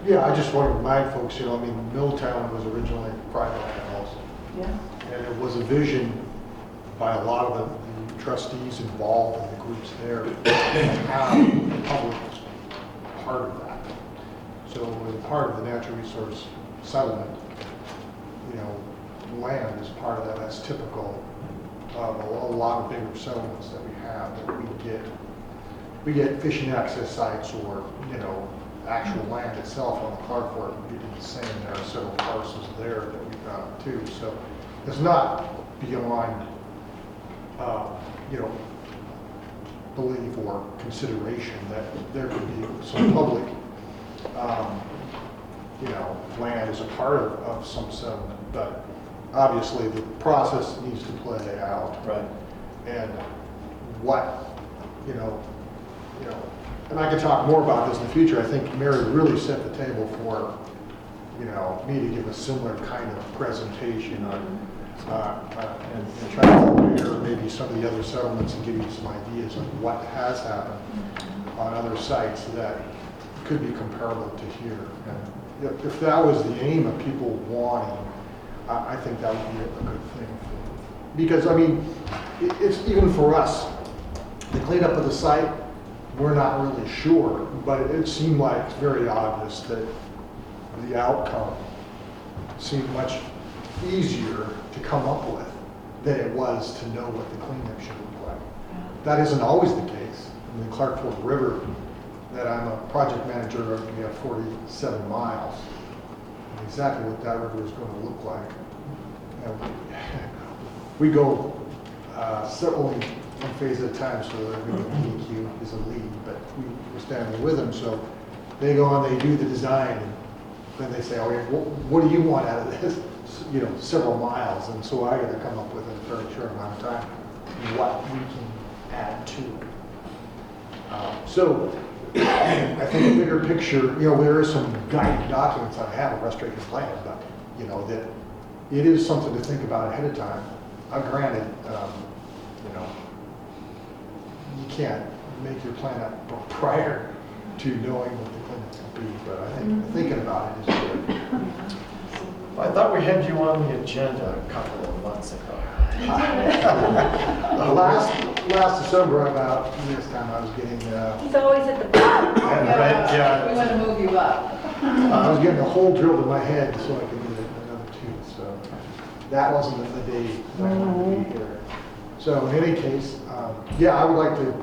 Yeah, I just want to remind folks, Milltown was originally private land also. Yeah. And it was a vision by a lot of the trustees involved in the groups there, and how the public was part of that. So as part of the natural resource settlement, land is part of that. That's typical of a lot of bigger settlements that we have, that we get fishing access sites, or, actual land itself on the Clark Fork. We did the same. There are several parcels there that we found too. So it's not beyond, belief or consideration that there could be some public, land as a part of some settlement. But obviously the process needs to play out. Right. And what, and I could talk more about this in the future. I think Mary really set the table for, me to give a similar kind of presentation on, and try to compare maybe some of the other settlements and give you some ideas of what has happened on other sites that could be comparable to here. And if that was the aim of people wanting, I think that would be a good thing. Because, it's even for us, the cleanup of the site, we're not really sure, but it seemed like it's very obvious that the outcome seemed much easier to come up with than it was to know what the cleanup should look like. That isn't always the case. In the Clark Fork River, that I'm a project manager of, we have 47 miles. And exactly what that river is going to look like. And we go several one phase at a time, so DEQ is a lead, but we're standing with them. So they go on, they do the design, and then they say, okay, what do you want out of this? Several miles. And so I got to come up with in a very short amount of time what we can add to it. So I think a bigger picture, there are some guiding documents that I have, a restoration plan, but, that it is something to think about ahead of time. Granted, you can't make your plan up prior to knowing what the clinic will be, but I think thinking about it is good. I thought we had you on the agenda a couple of months ago. Last December, about this time, I was getting, He's always at the bottom. We want to move you up. I was getting a hole drilled in my head so I could get another tooth, so that wasn't the day that I wanted to be here. So in any case, I would like to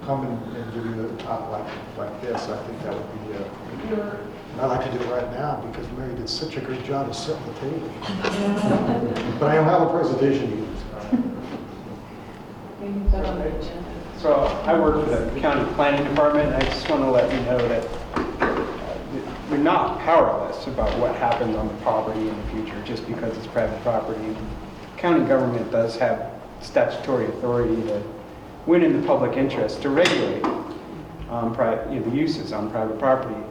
come and give you a talk like this. I think that would be, and I'd like to do it right now because Mary did such a great job of setting the table. But I don't have a presentation to use. So I work for the county planning department, and I just want to let you know that we're not powerless about what happens on the property in the future just because it's private property. County government does have statutory authority to, when in the public interest, to regulate the uses on private property.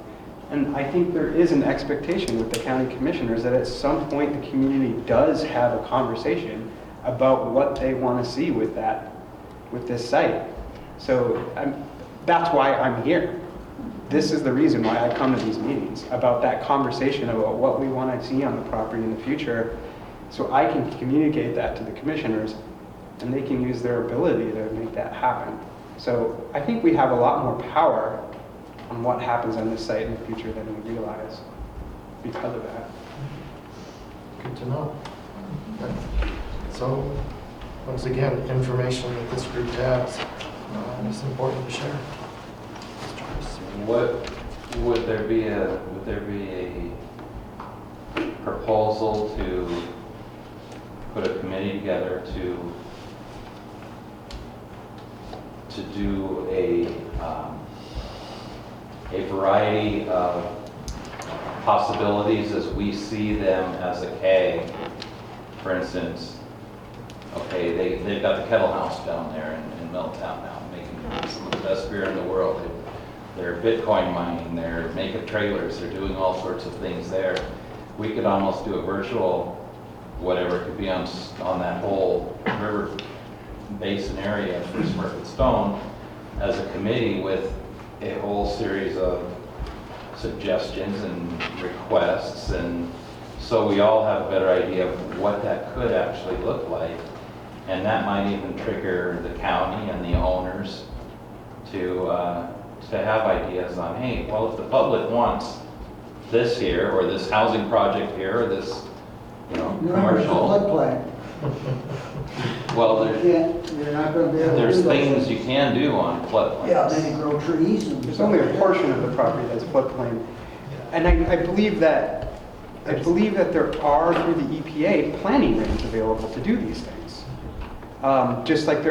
And I think there is an expectation with the county commissioners that at some point the community does have a conversation about what they want to see with this site. So that's why I'm here. This is the reason why I come to these meetings, about that conversation about what we want to see on the property in the future, so I can communicate that to the commissioners and they can use their ability to make that happen. So I think we have a lot more power on what happens on this site in the future than we realize because of that. Good to know. So, once again, information that this group has, it's important to share. What would there be a proposal to put a committee together to do a variety of possibilities as we see them as a CAG? For instance, okay, they've got the Kettle House down there in Middletown now, making some of the best beer in the world. They're Bitcoin mining, they're making trailers, they're doing all sorts of things there. We could almost do a virtual, whatever it could be on that whole river basin area for Smurfit Stone as a committee with a whole series of suggestions and requests, and so we all have a better idea of what that could actually look like. And that might even trigger the county and the owners to have ideas on, hey, well, if the public wants this here, or this housing project here, or this, commercial. Floodplain. Well, You're not going to be able to there's do those things you can do on floodplains. Yeah, then you grow trees and. There's only a portion of the property that's floodplain. And I believe that there are, through the EPA, planning regs available to do these things. Just like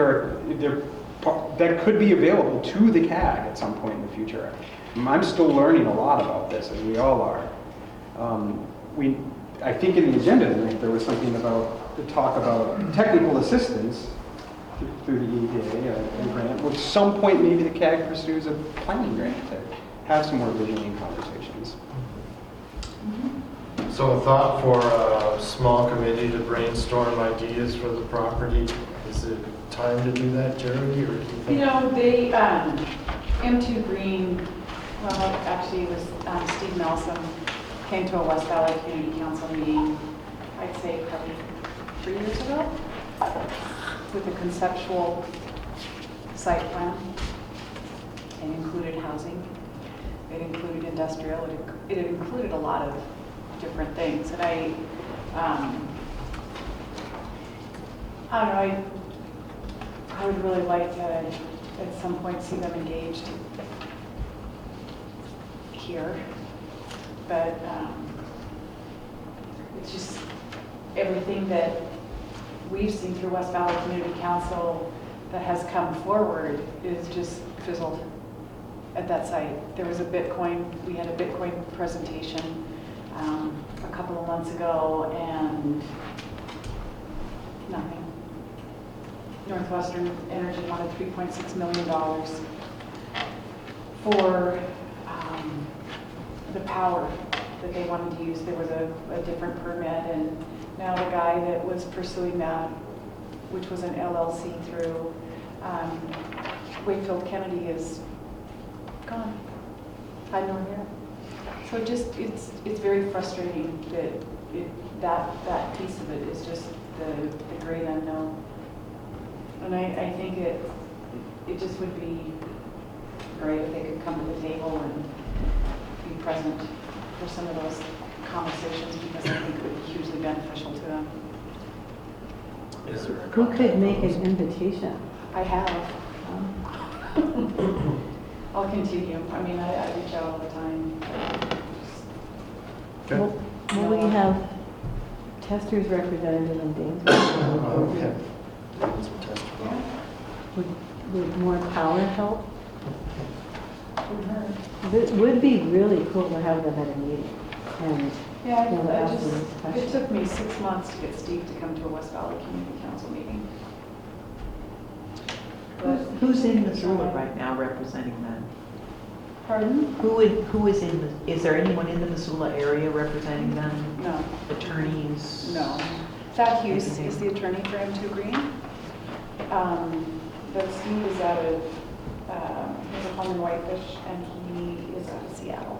that could be available to the CAG at some point in the future. I'm still learning a lot about this, as we all are. I think in the agenda tonight there was something to talk about technical assistance through the EPA grant. At some point, maybe the CAG pursues a planning grant to have some more visioning conversations. So a thought for a small committee to brainstorm ideas for the property. Is it time to do that, Jeremy, or do you think? They, M2 Green, well, actually it was Steve Nelson, came to a West Valley Community Council meeting, I'd say probably 3 years ago, with a conceptual site plan. It included housing, it included industrial, it included a lot of different things. And I don't know, I would really like to at some point see them engaged here. But it's just everything that we've seen through West Valley Community Council that has come forward is just fizzled at that site. There was we had a Bitcoin presentation a couple of months ago, and nothing. Northwestern Energy wanted $3.6 million for the power that they wanted to use. There was a different permit, and now the guy that was pursuing that, which was an LLC through Wakefield Kennedy, is gone. I know here. So it's very frustrating that that piece of it is just the great unknown. And I think it just would be great if they could come to the table and be present for some of those conversations, because I think it would be hugely beneficial to them. Who could make an invitation? I have. I'll continue. I mean, I reach out all the time. Will we have testers representative in Danesville? Would more power help? It would be really cool to have them at a meeting. And Yeah, you know, ask them it questions. took me 6 months to get Steve to come to a West Valley Community Council meeting. But Who's in Missoula right now representing that? Pardon? Who is is there anyone in the Missoula area representing them? No. Attorneys? No. Thad Hughes is the attorney for M2 Green. But Steve is out of, he's a home in Whitefish, and he is out of Seattle.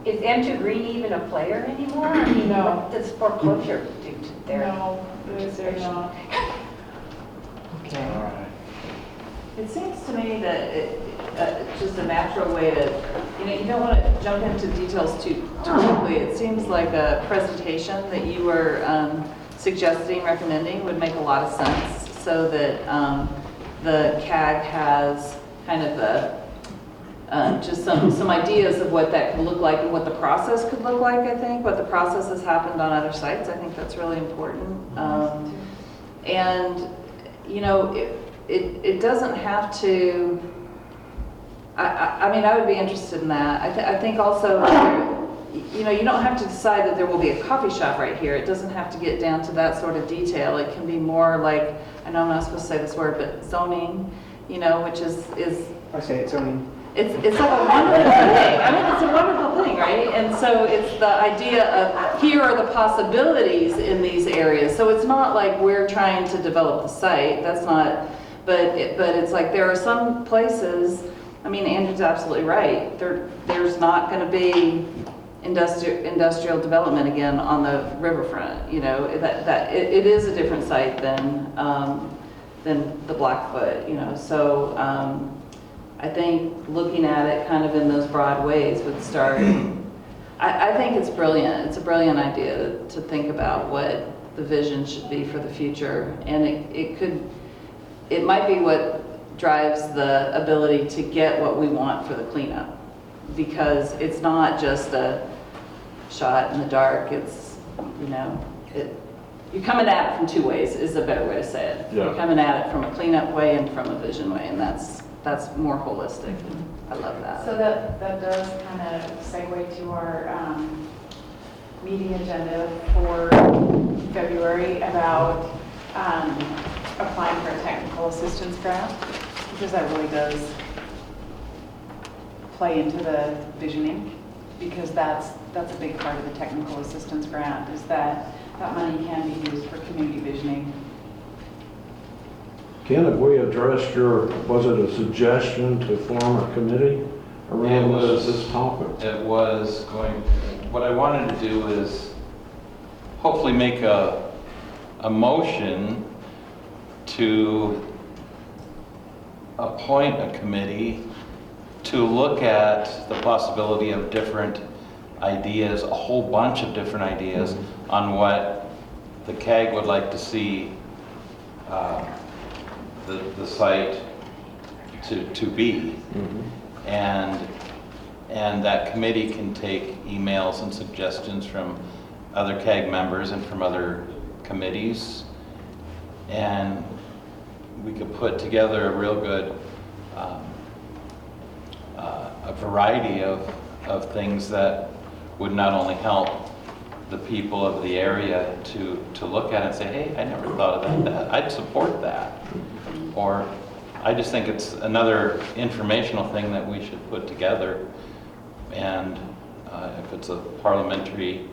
Is M2 Green even a player anymore? I mean, No. what does foreclosure do to their No, they're not. Okay. It seems to me that it's just a natural way to, you don't want to jump into details too quickly. It seems like a presentation that you were suggesting, recommending would make a lot of sense, so that the CAG has kind of just some ideas of what that could look like and what the process could look like. I think what the process has happened on other sites. I think that's really important. And it doesn't have to. I mean, I would be interested in that. I think also, you don't have to decide that there will be a coffee shop right here. It doesn't have to get down to that sort of detail. It can be more like, I know I'm not supposed to say this word, but zoning, which is. I say it's zoning. It's like a wonderful thing. I mean, it's a wonderful thing, right? And so it's the idea of here are the possibilities in these areas. So it's not like we're trying to develop the site. That's not. But it's like there are some places. I mean, Andrew's absolutely right. There's not going to be industrial development again on the riverfront. That it is a different site than the Blackfoot. So. I think looking at it kind of in those broad ways would start. I think it's brilliant. It's a brilliant idea to think about what the vision should be for the future, and it might be what drives the ability to get what we want for the cleanup, because it's not just a shot in the dark. It's you're coming at it from two ways is a better way to say it. Yeah. You're coming at it from a cleanup way and from a vision way, and that's more holistic. I love that. So that does kind of segue to our meeting agenda for February about applying for a technical assistance grant, because that really does play into the visioning, because that's a big part of the technical assistance grant, is that money can be used for community visioning. Ken, have we addressed was it a suggestion to form a committee around this topic? It was what I wanted to do is hopefully make a motion to appoint a committee to look at the possibility of different ideas, a whole bunch of different ideas on what the CAG would like to see the site to be. And that committee can take emails and suggestions from other CAG members and from other committees, and we could put together a real good a variety of things that would not only help the people of the area to look at it and say, hey, I never thought of that. I'd support that. support. I just think it's another informational thing that we should put together. And if it's a parliamentary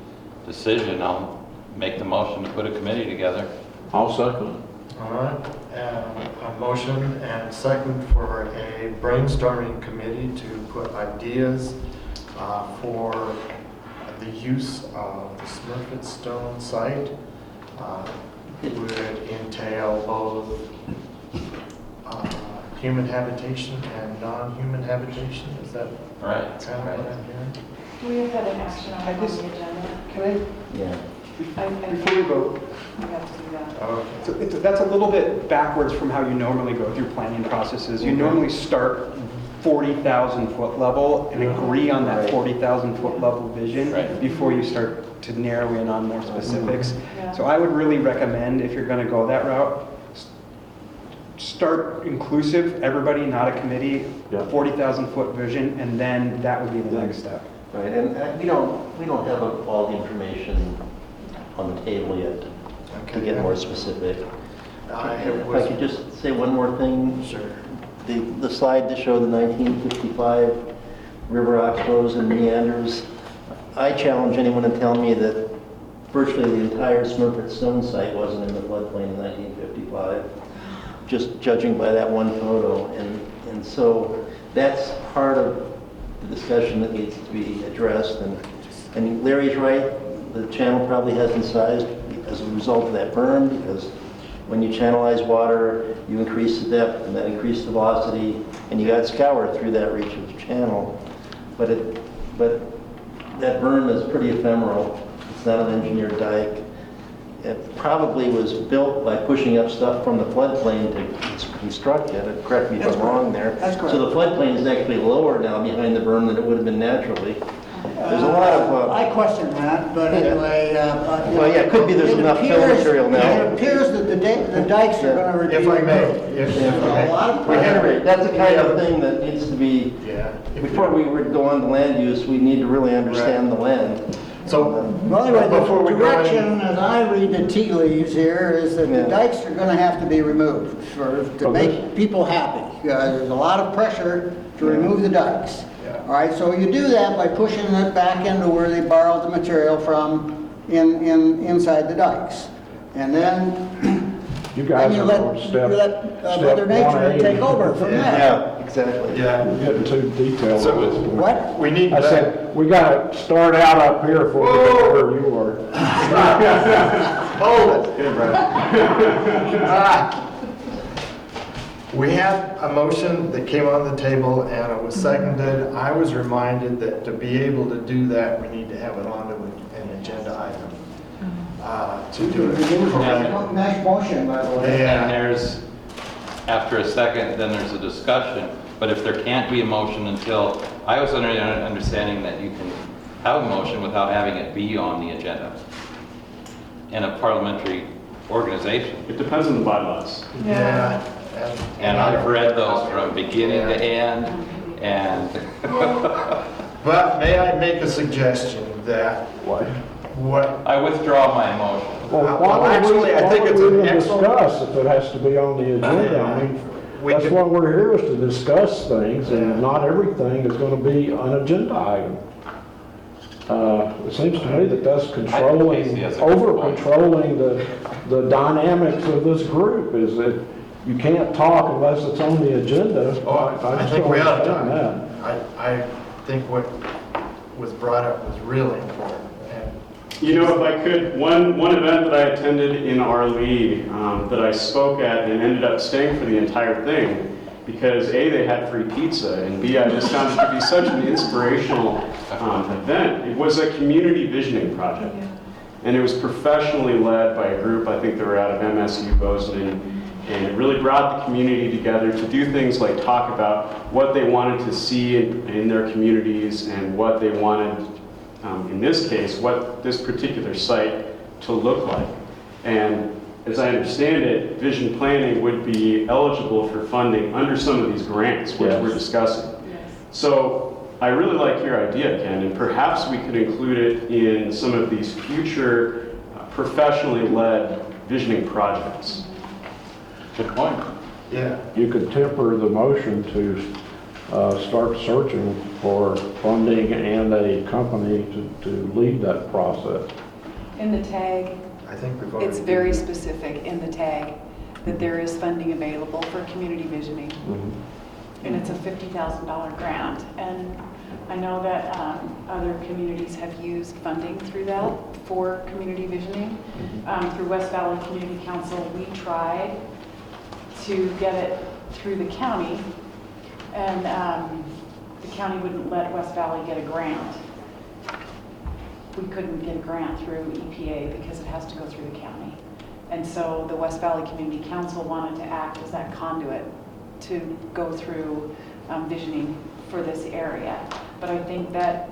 decision, I'll make the motion to put a committee together. I'll second. All right, a motion and second for a brainstorming committee to put ideas for the use of the Smurfit Stone site. It would entail both human habitation and non-human habitation. Is that Right. kind of what I'm hearing? Do we have had an action item on the agenda? Can I, Yeah. before we vote, We have to do that. Okay. so that's a little bit backwards from how you normally go through planning processes. You normally start 40,000 foot level and agree on that 40,000 foot level vision Right. before you start to narrow in on more specifics. Yeah. So I would really recommend, if you're going to go that route, start inclusive, everybody, not a committee, Yeah. 40,000 foot vision, and then that would be the next step. Right, and we don't have all the information on the table yet to get more specific. If I could just say one more thing. Sure. The slide that showed the 1955 river oxbows and meanders, I challenge anyone to tell me that virtually the entire Smurfit Stone site wasn't in the floodplain in 1955, just judging by that one photo. And so that's part of the discussion that needs to be addressed. And Larry's right, the channel probably hasn't sized as a result of that berm, because when you channelize water, you increase the depth and that increases the velocity, and you got scour through that reach of the channel. But that berm is pretty ephemeral. It's not an engineered dike. It probably was built by pushing up stuff from the floodplain to construct it. Correct me if I'm wrong there. That's correct. So the floodplain is actually lower now behind the berm than it would have been naturally. There's a lot of... I question that, but anyway... well, yeah, it could be there's enough fill material now. It appears that the dikes are going to If I may, A lot of At any rate, that's the kind of thing that needs to be... Yeah. Before we would go on to land use, we need to really understand the land. So, Well, anyway, before we the go any- direction, as I read the tea leaves here, is that the Yeah. dikes are going to have to be removed to make people happy. There's a lot of pressure to remove the dikes. Yeah. All right, so you do that by pushing it back into where they borrowed the material from inside the dikes. And then You guys you are let, on you step Mother Nature 180. take over from there. Yeah, exactly. yeah. We're getting too detailed. So, at this point. What? We need I to, said, we gotta start out up here before we get to where you are. hold it. Good, We had a motion that came on the table and it was seconded. I was reminded that to be able to do that, we need to have it onto an agenda item. To do it correctly. Nice motion, by the way. Yeah. And there's, after a second, then there's a discussion. But if there can't be a motion until, I was under the understanding that you can have a motion without having it be on the agenda in a parliamentary organization. It depends on the bylaws. Yeah. And I've read those from beginning to end, and But may I make a suggestion that What? I withdraw my motion. Well, Well, actually, I think it's an excellent- discuss if it has to be on the agenda. I mean, We that's could- why we're here, is to discuss things, Yeah. and not everything is gonna be an agenda item. It seems to me that that's controlling, Casey has a good over point. controlling the dynamics of this group, is that you can't talk unless it's on the agenda. Oh, I just think don't we ought to understand talk. I think what was brought up was really important. And You know, if I could, one event that I attended in our league that I spoke at and ended up staying for the entire thing, because A, they had free pizza, and B, I just found it to be such an inspirational event. It was a community visioning project. And it was professionally led by a group, I think they were out of MSU Bozeman, and it really brought the community together to do things like talk about what they wanted to see in their communities and what they wanted, in this case, what this particular site to look like. And as I understand it, vision planning would be eligible for funding under some of these grants, which we're discussing. So I really like your idea, Ken, and perhaps we could include it in some of these future professionally led visioning projects. Good point. Yeah. you could temper the motion to start searching for funding and a company to lead that process. In the tag, I think we've already. it's very specific in the tag that there is funding available for community visioning. And it's a $50,000 grant. And I know that other communities have used funding through that for community visioning. Through West Valley Community Council, we tried to get it through the county, and the county wouldn't let West Valley get a grant. We couldn't get a grant through EPA because it has to go through the county. And so the West Valley Community Council wanted to act as that conduit to go through visioning for this area. But I think that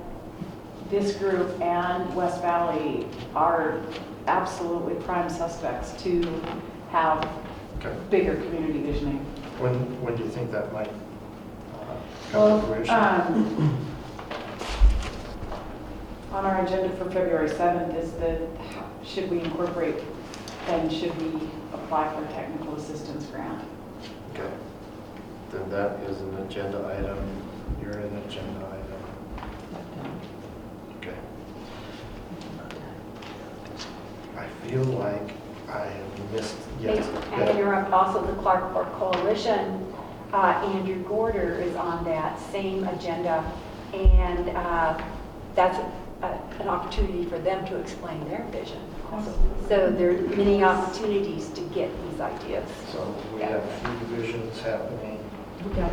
this group and West Valley are absolutely prime suspects to have bigger community visioning. When do you think that might come to fruition? On our agenda for February 7th is the, should we incorporate and should we apply for a technical assistance grant? Okay. Then that is an agenda item. You're an agenda item. Okay. I feel like I have missed. Yes. And interrupt also the Clark Fork Coalition. Andrew Gorder is on that same agenda, and that's an opportunity for them to explain their vision. So there are many opportunities to get these ideas. So we have a few divisions happening. Are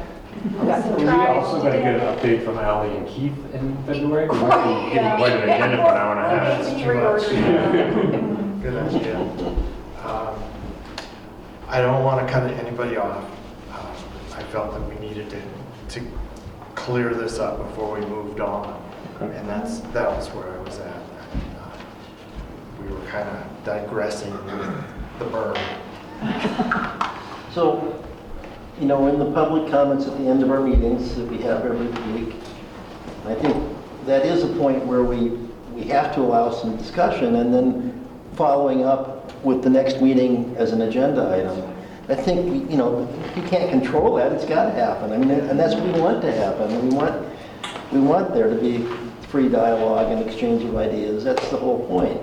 we also going to get an update from Allie and Keith in February? We might be getting quite an agenda for an hour and a half. That's too much. Good idea. I don't want to cut anybody off. I felt that we needed to clear this up before we moved on. And that was where I was at. We were kind of digressing with the burn. So, you know, in the public comments at the end of our meetings that we have every week, I think that is a point where we have to allow some discussion, and then following up with the next meeting as an agenda item. I think, you know, you can't control that. It's got to happen. I mean, and that's what we want to happen. We want there to be free dialogue and exchange of ideas. That's the whole point.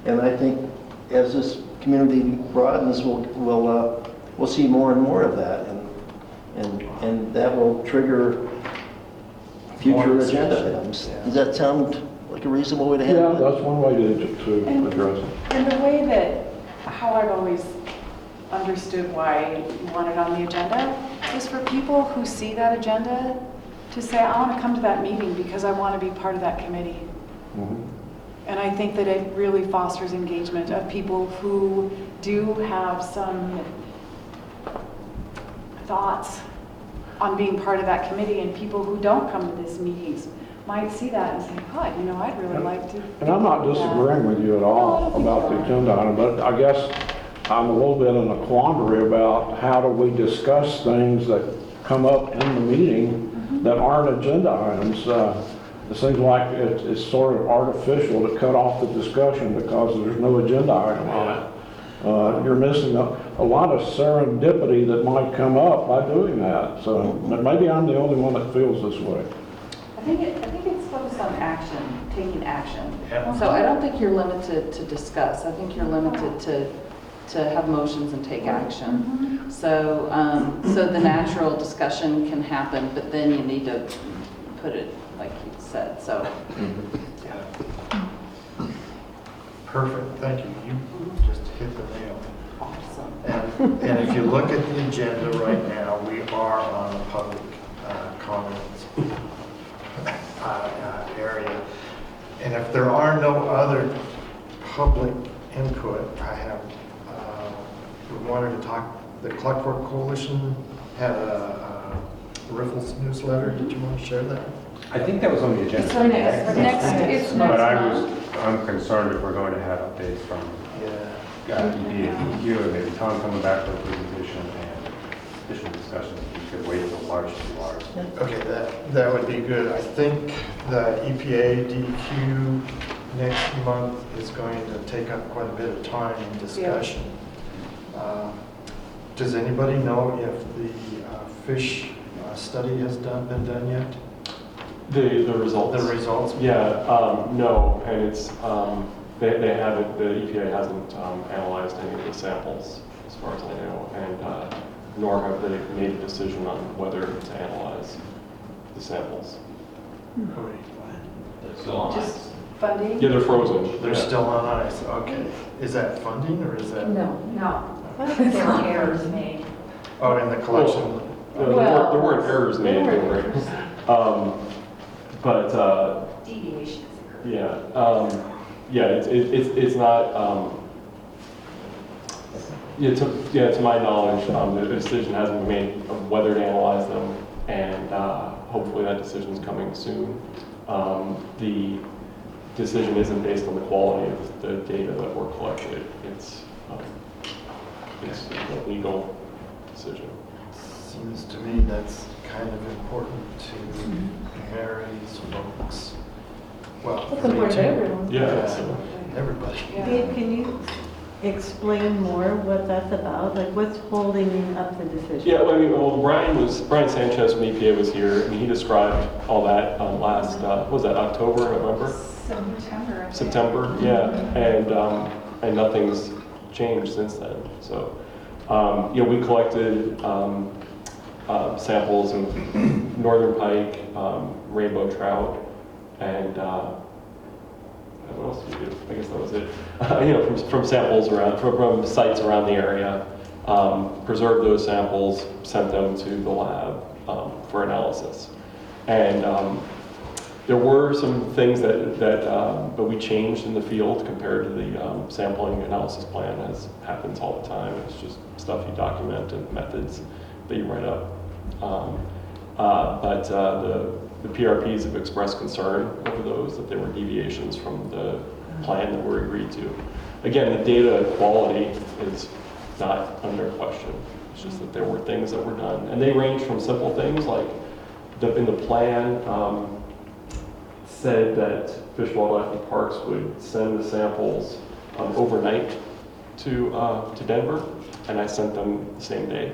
And I think as this community broadens, we'll see more and more of that, and that will trigger future agenda items. Does that sound like a reasonable way to handle it? Yeah, that's one way to address it. And the way that, how I've always understood why you want it on the agenda is for people who see that agenda to say, I want to come to that meeting because I want to be part of that committee. And I think that it really fosters engagement of people who do have some thoughts on being part of that committee, and people who don't come to these meetings might see that and say, God, you know, I'd really like to. And I'm not disagreeing with you at all about the agenda item, but I guess I'm a little bit in a quandary about how do we discuss things that come up in the meeting that aren't agenda items. It seems like it's sort of artificial to cut off the discussion because there's no agenda item on it. You're missing a lot of serendipity that might come up by doing that. So maybe I'm the only one that feels this way. I think it's focused on action, taking action. Yeah. So I don't think you're limited to discuss. I think you're limited to have motions and take action. So so the natural discussion can happen, but then you need to put it like you said. So. Perfect, thank you. You just hit the nail. Awesome. And if you look at the agenda right now, we are on the public comments area. And if there are no other public input, I have, we wanted to talk, the Clark Fork Coalition had a Riffles newsletter. Did you want to share that? I think that was on the agenda. It's next But month. I'm concerned if we're going to have updates from EPA and DQ, and maybe Tom coming back for a presentation and additional discussions. We could wait until March to do ours. Okay, that would be good. I think the EPA DQ next month is going to take up quite a bit of time in discussion. Does anybody know if the fish study has been done yet? The results? The results? Yeah, no, and it's, they haven't, the EPA hasn't analyzed any of the samples, as far as I know, and nor have they made a decision on whether to analyze the samples. They're still on Just ice. funding? Yeah, they're frozen. They're Yeah. still on ice, okay. Is that funding or is that? No. There were errors made. Oh, in the collection? There weren't errors made, right? But, Deviations. yeah, it's not, to my knowledge, the decision hasn't been made of whether to analyze them, and hopefully that decision is coming soon. The decision isn't based on the quality of the data that were collected. It's a legal decision. Seems to me that's kind of important to Mary's folks. Well, It's important to everyone. Yeah, so. Everybody. Dave, can you explain more what that's about? Like, what's holding up the decision? Yeah, Brian Sanchez from EPA was here, and he described all that last, what was that, October, November? September, I think. September, yeah, and nothing's changed since then. So, we collected samples of northern pike, rainbow trout, and what else did we do? I guess that was it. From samples around, from sites around the area, preserved those samples, sent them to the lab for analysis. And there were some things that we changed in the field compared to the sampling analysis plan, as happens all the time. It's just stuff you document and methods that you write up. But the PRPs have expressed concern over those, that there were deviations from the plan that were agreed to. Again, the data quality is not under question. It's just that there were things that were done. And they range from simple things like in the plan said that Fish, Wildlife, and Parks would send the samples overnight to Denver, and I sent them the same day.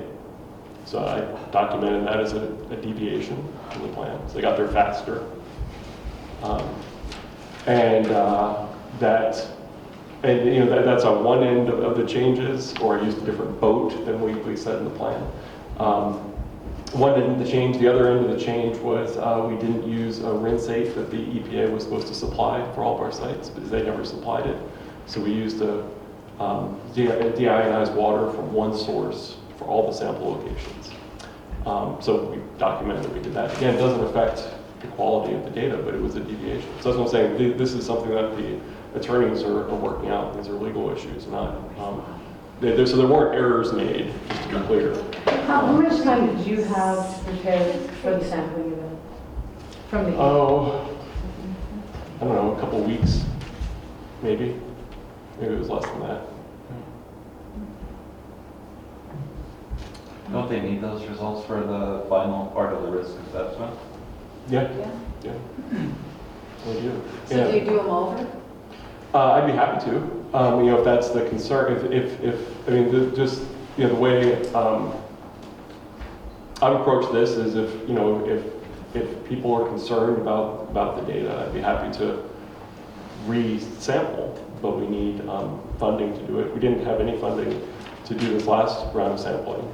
So I documented that as a deviation from the plan. So they got there faster. That's on one end of the changes, or I used a different boat than we said in the plan. One end of the change, the other end of the change was we didn't use a rinse-safe that the EPA was supposed to supply for all of our sites, because they never supplied it. So we used a deionized water from one source for all the sample locations. So we documented that we did that. Again, it doesn't affect the quality of the data, but it was a deviation. So that's what I'm saying. This is something that the attorneys are working out. These are legal issues, not. So there weren't errors made, just to be clear. How much time did you have to prepare for the sampling event? From the I don't know, a couple weeks, maybe. Maybe it was less than that. Don't they need those results for the final part of the risk assessment? Yeah. They do. So do you do them over? I'd be happy to. If that's the concern, the way I would approach this is if people are concerned about the data, I'd be happy to re-sample, but we need funding to do it. We didn't have any funding to do this last round of sampling.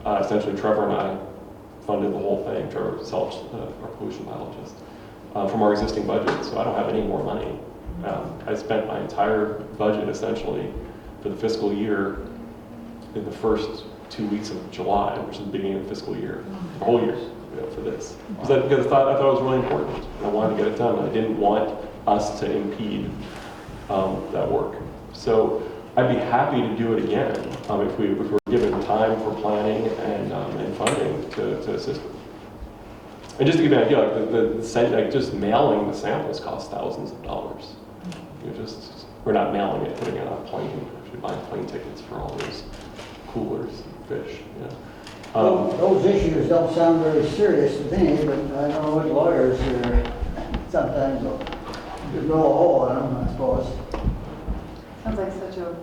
Essentially, Trevor and I funded the whole thing. Trevor Selch, our pollution biologist, from our existing budget, so I don't have any more money. I spent my entire budget essentially for the fiscal year in the first 2 weeks of July, which is the beginning of the fiscal year, the whole year, for this. Because I thought it was really important. And I wanted to get it done. I didn't want us to impede that work. So I'd be happy to do it again if we're given time for planning and funding to assist with. And just to give you an idea, just mailing the samples costs thousands of dollars. We're not mailing it, putting it on a plane. Actually buying plane tickets for all those coolers and fish. Those issues don't sound very serious to me, but I know what lawyers are sometimes will drill a hole in them, I suppose. Sounds like such a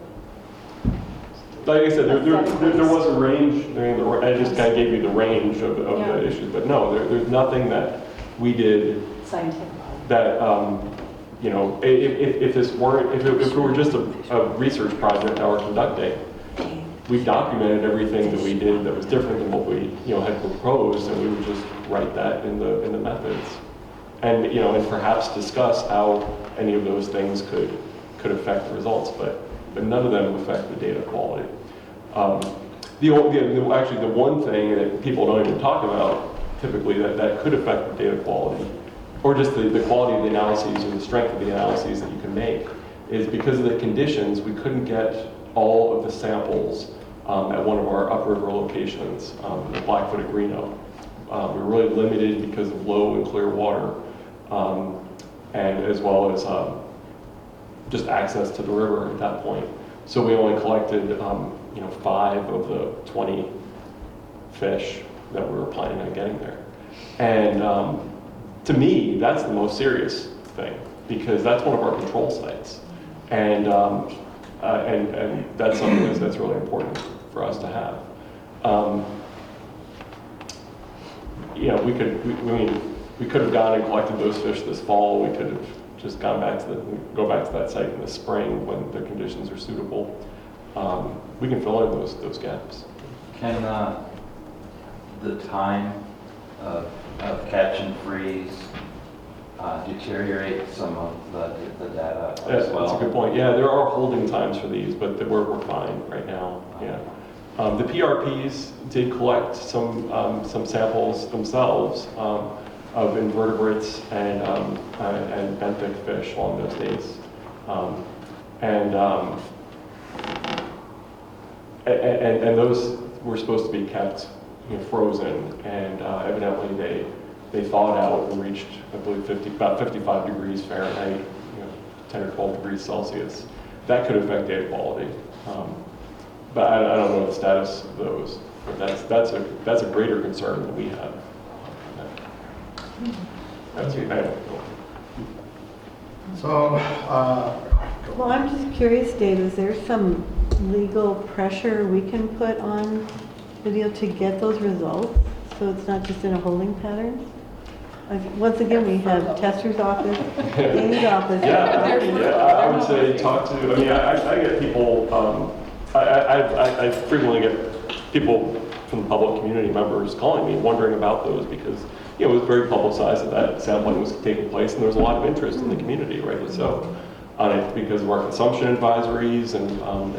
like I said, there was a range. I mean, I just kind of gave you the range of the issues, but no, there's nothing that we did Scientific. that, you know, if this weren't, if it were just a research project I were conducting, we documented everything that we did that was different than what we, you know, had proposed, and we would just write that in the methods, and you know, and perhaps discuss how any of those things could affect the results, but none of them affect the data quality. Actually, the one thing that people don't even talk about typically that could affect the data quality, or just the quality of the analyses or the strength of the analyses that you can make, is because of the conditions, we couldn't get all of the samples at one of our upriver locations, the Black-footed Greeno. We were really limited because of low and clear water, and as well as just access to the river at that point. So we only collected, you know, 5 of the 20 fish that we were planning on getting there. And to me, that's the most serious thing, because that's one of our control sites. And that's something that's really important for us to have. You know, we could have gone and collected those fish this fall. We could have just go back to that site in the spring when the conditions are suitable. We can fill in those gaps. Can the time of catch and freeze deteriorate some of the data as well? That's a good point. Yeah, there are holding times for these, but we're fine right now. Yeah. The PRPs did collect some samples themselves of invertebrates and benthic fish along those days, and those were supposed to be kept, you know, frozen, and evidently they thawed out and reached, I believe, about 55 degrees Fahrenheit, you know, 10 or 12 degrees Celsius. That could affect data quality. But I don't know the status of those. But that's a greater concern than we have. That's your name. So, Well, I'm just curious, Dave, is there some legal pressure we can put on the deal to get those results, so it's not just in a holding pattern? Like, once again, we have Tester's office, Amy's office. I would say talk to, I mean, I get people, I frequently get people from the public community members calling me wondering about those, because, you know, it was very publicized that sampling was taking place, and there was a lot of interest in the community, right? So, on it, because of our consumption advisories and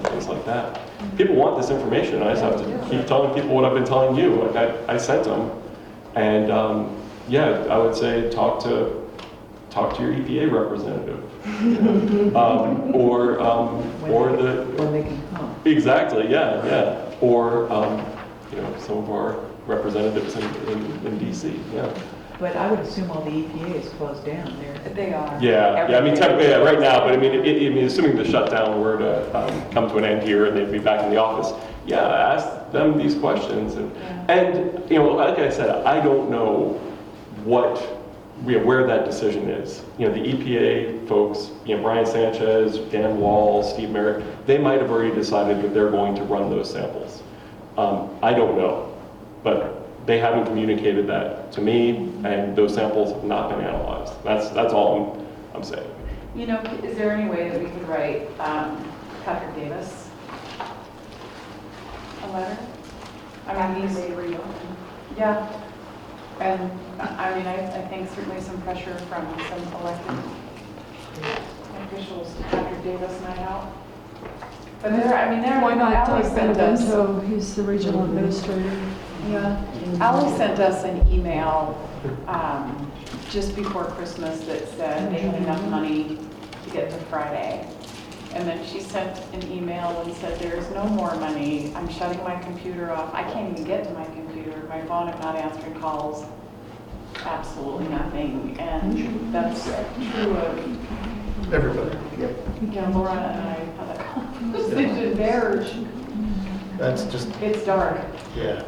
things like that. People want this information. I just have to keep telling people what I've been telling you. Like I sent them, and yeah, I would say talk to your EPA representative, you know? or When they can come. Exactly, yeah, or you know, some of our representatives in DC, yeah. But I would assume all the EPA is closed down there. They are. Yeah, I mean, technically, yeah, right now, but I mean, assuming the shutdown were to come to an end here and they'd be back in the office, yeah, ask them these questions. And you know, like I said, I don't know where that decision is. You know, the EPA folks, you know, Brian Sanchez, Dan Wall, Steve Merrick, they might have already decided that they're going to run those samples. I don't know, but they haven't communicated that to me, and those samples have not been analyzed. That's all I'm saying. You know, is there any way that we could write Patrick Davis a letter? I mean, he's reopened. Yeah. And I mean, I think certainly some pressure from some elected officials to Patrick Davis night out. But Why not Ally sent us. Benevento, he's the regional administrator. Yeah, Ally sent us an email just before Christmas that said they had enough money to get to Friday. And then she sent an email and said, there's no more money. I'm shutting my computer off. I can't even get to my computer. My phone, I'm not answering calls. Absolutely nothing. And that's true of everybody. Yeah, Laura and I had a conversation there. That's just, It's dark. yeah.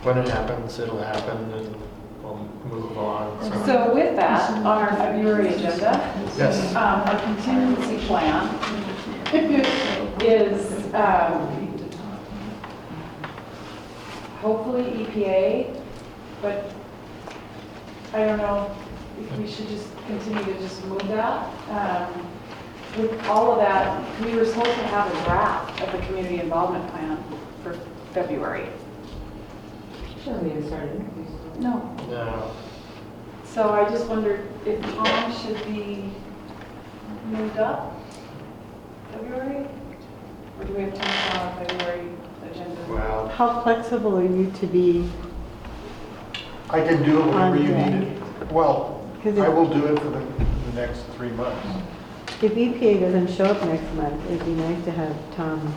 When it happens, it'll happen, and we'll move on. So with that, on our February agenda, Yes. our contingency plan is hopefully EPA, but I don't know if we should just continue to just move that. With all of that, we were supposed to have a draft of the community involvement plan for February. Shouldn't we have started interviews? No. No. So I just wondered if Tom should be moved up February? Or do we have time on our February agenda? Well, How flexible are you to be? I can do it whenever you On need it. Well, 'Cause I if- will do it for the next 3 months. If EPA doesn't show up next month, it'd be nice to have Tom.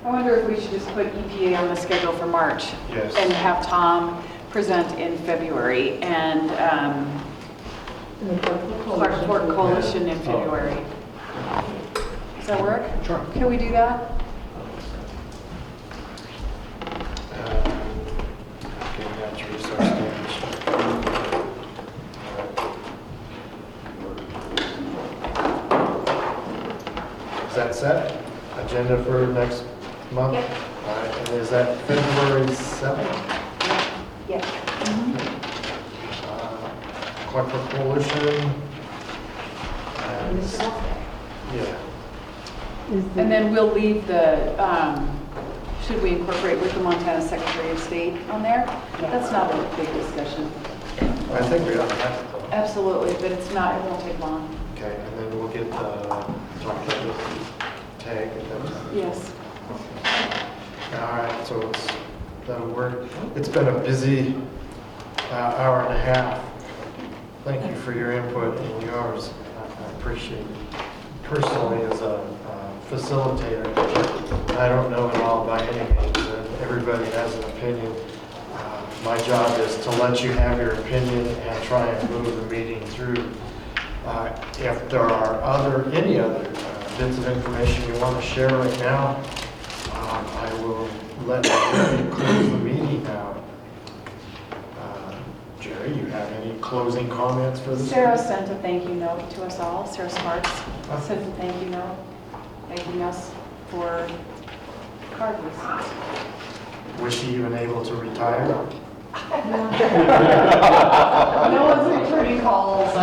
I wonder if we should just put EPA on the schedule for March. Yes. And have Tom present in February and Clark Fork Coalition in February. Does that work? Sure. Can we do that? Okay, that's resource damage. Is that set? Agenda for next month? Yep. All right, and is that February 7th? Yes. Clark Fork Coalition? And, yeah. And then we'll leave the, should we incorporate with the Montana Secretary of State on there? That's not a big discussion. I think we ought to have it though. Absolutely, but it's not, it won't take long. Okay, and then we'll get, talk to the tag at that time. Yes. All right, so that'll work. It's been a busy hour and a half. Thank you for your input and yours. I appreciate it. Personally, as a facilitator, I don't know it all by any means, and everybody has an opinion. My job is to let you have your opinion and try and move the meeting through. If there are any other bits of information you want to share right now, I will let Jerry close the meeting now. Jerry, you have any closing comments for this? Sarah sent a thank you note to us all. Sarah Sparks sent a thank you note, thanking us for card receipts. Was she even able to retire? No one's returning calls.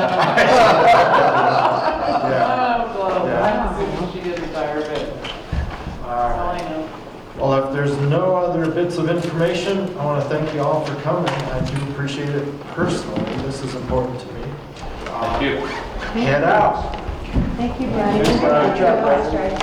Yeah. Oh, Yeah. I don't think she did retire, but that's all I know. Well, if there's no other bits of information, I want to thank you all for coming. I do appreciate it personally. This is important to me. Thank you. Head out. Thank you, Brian. Good job, Brian.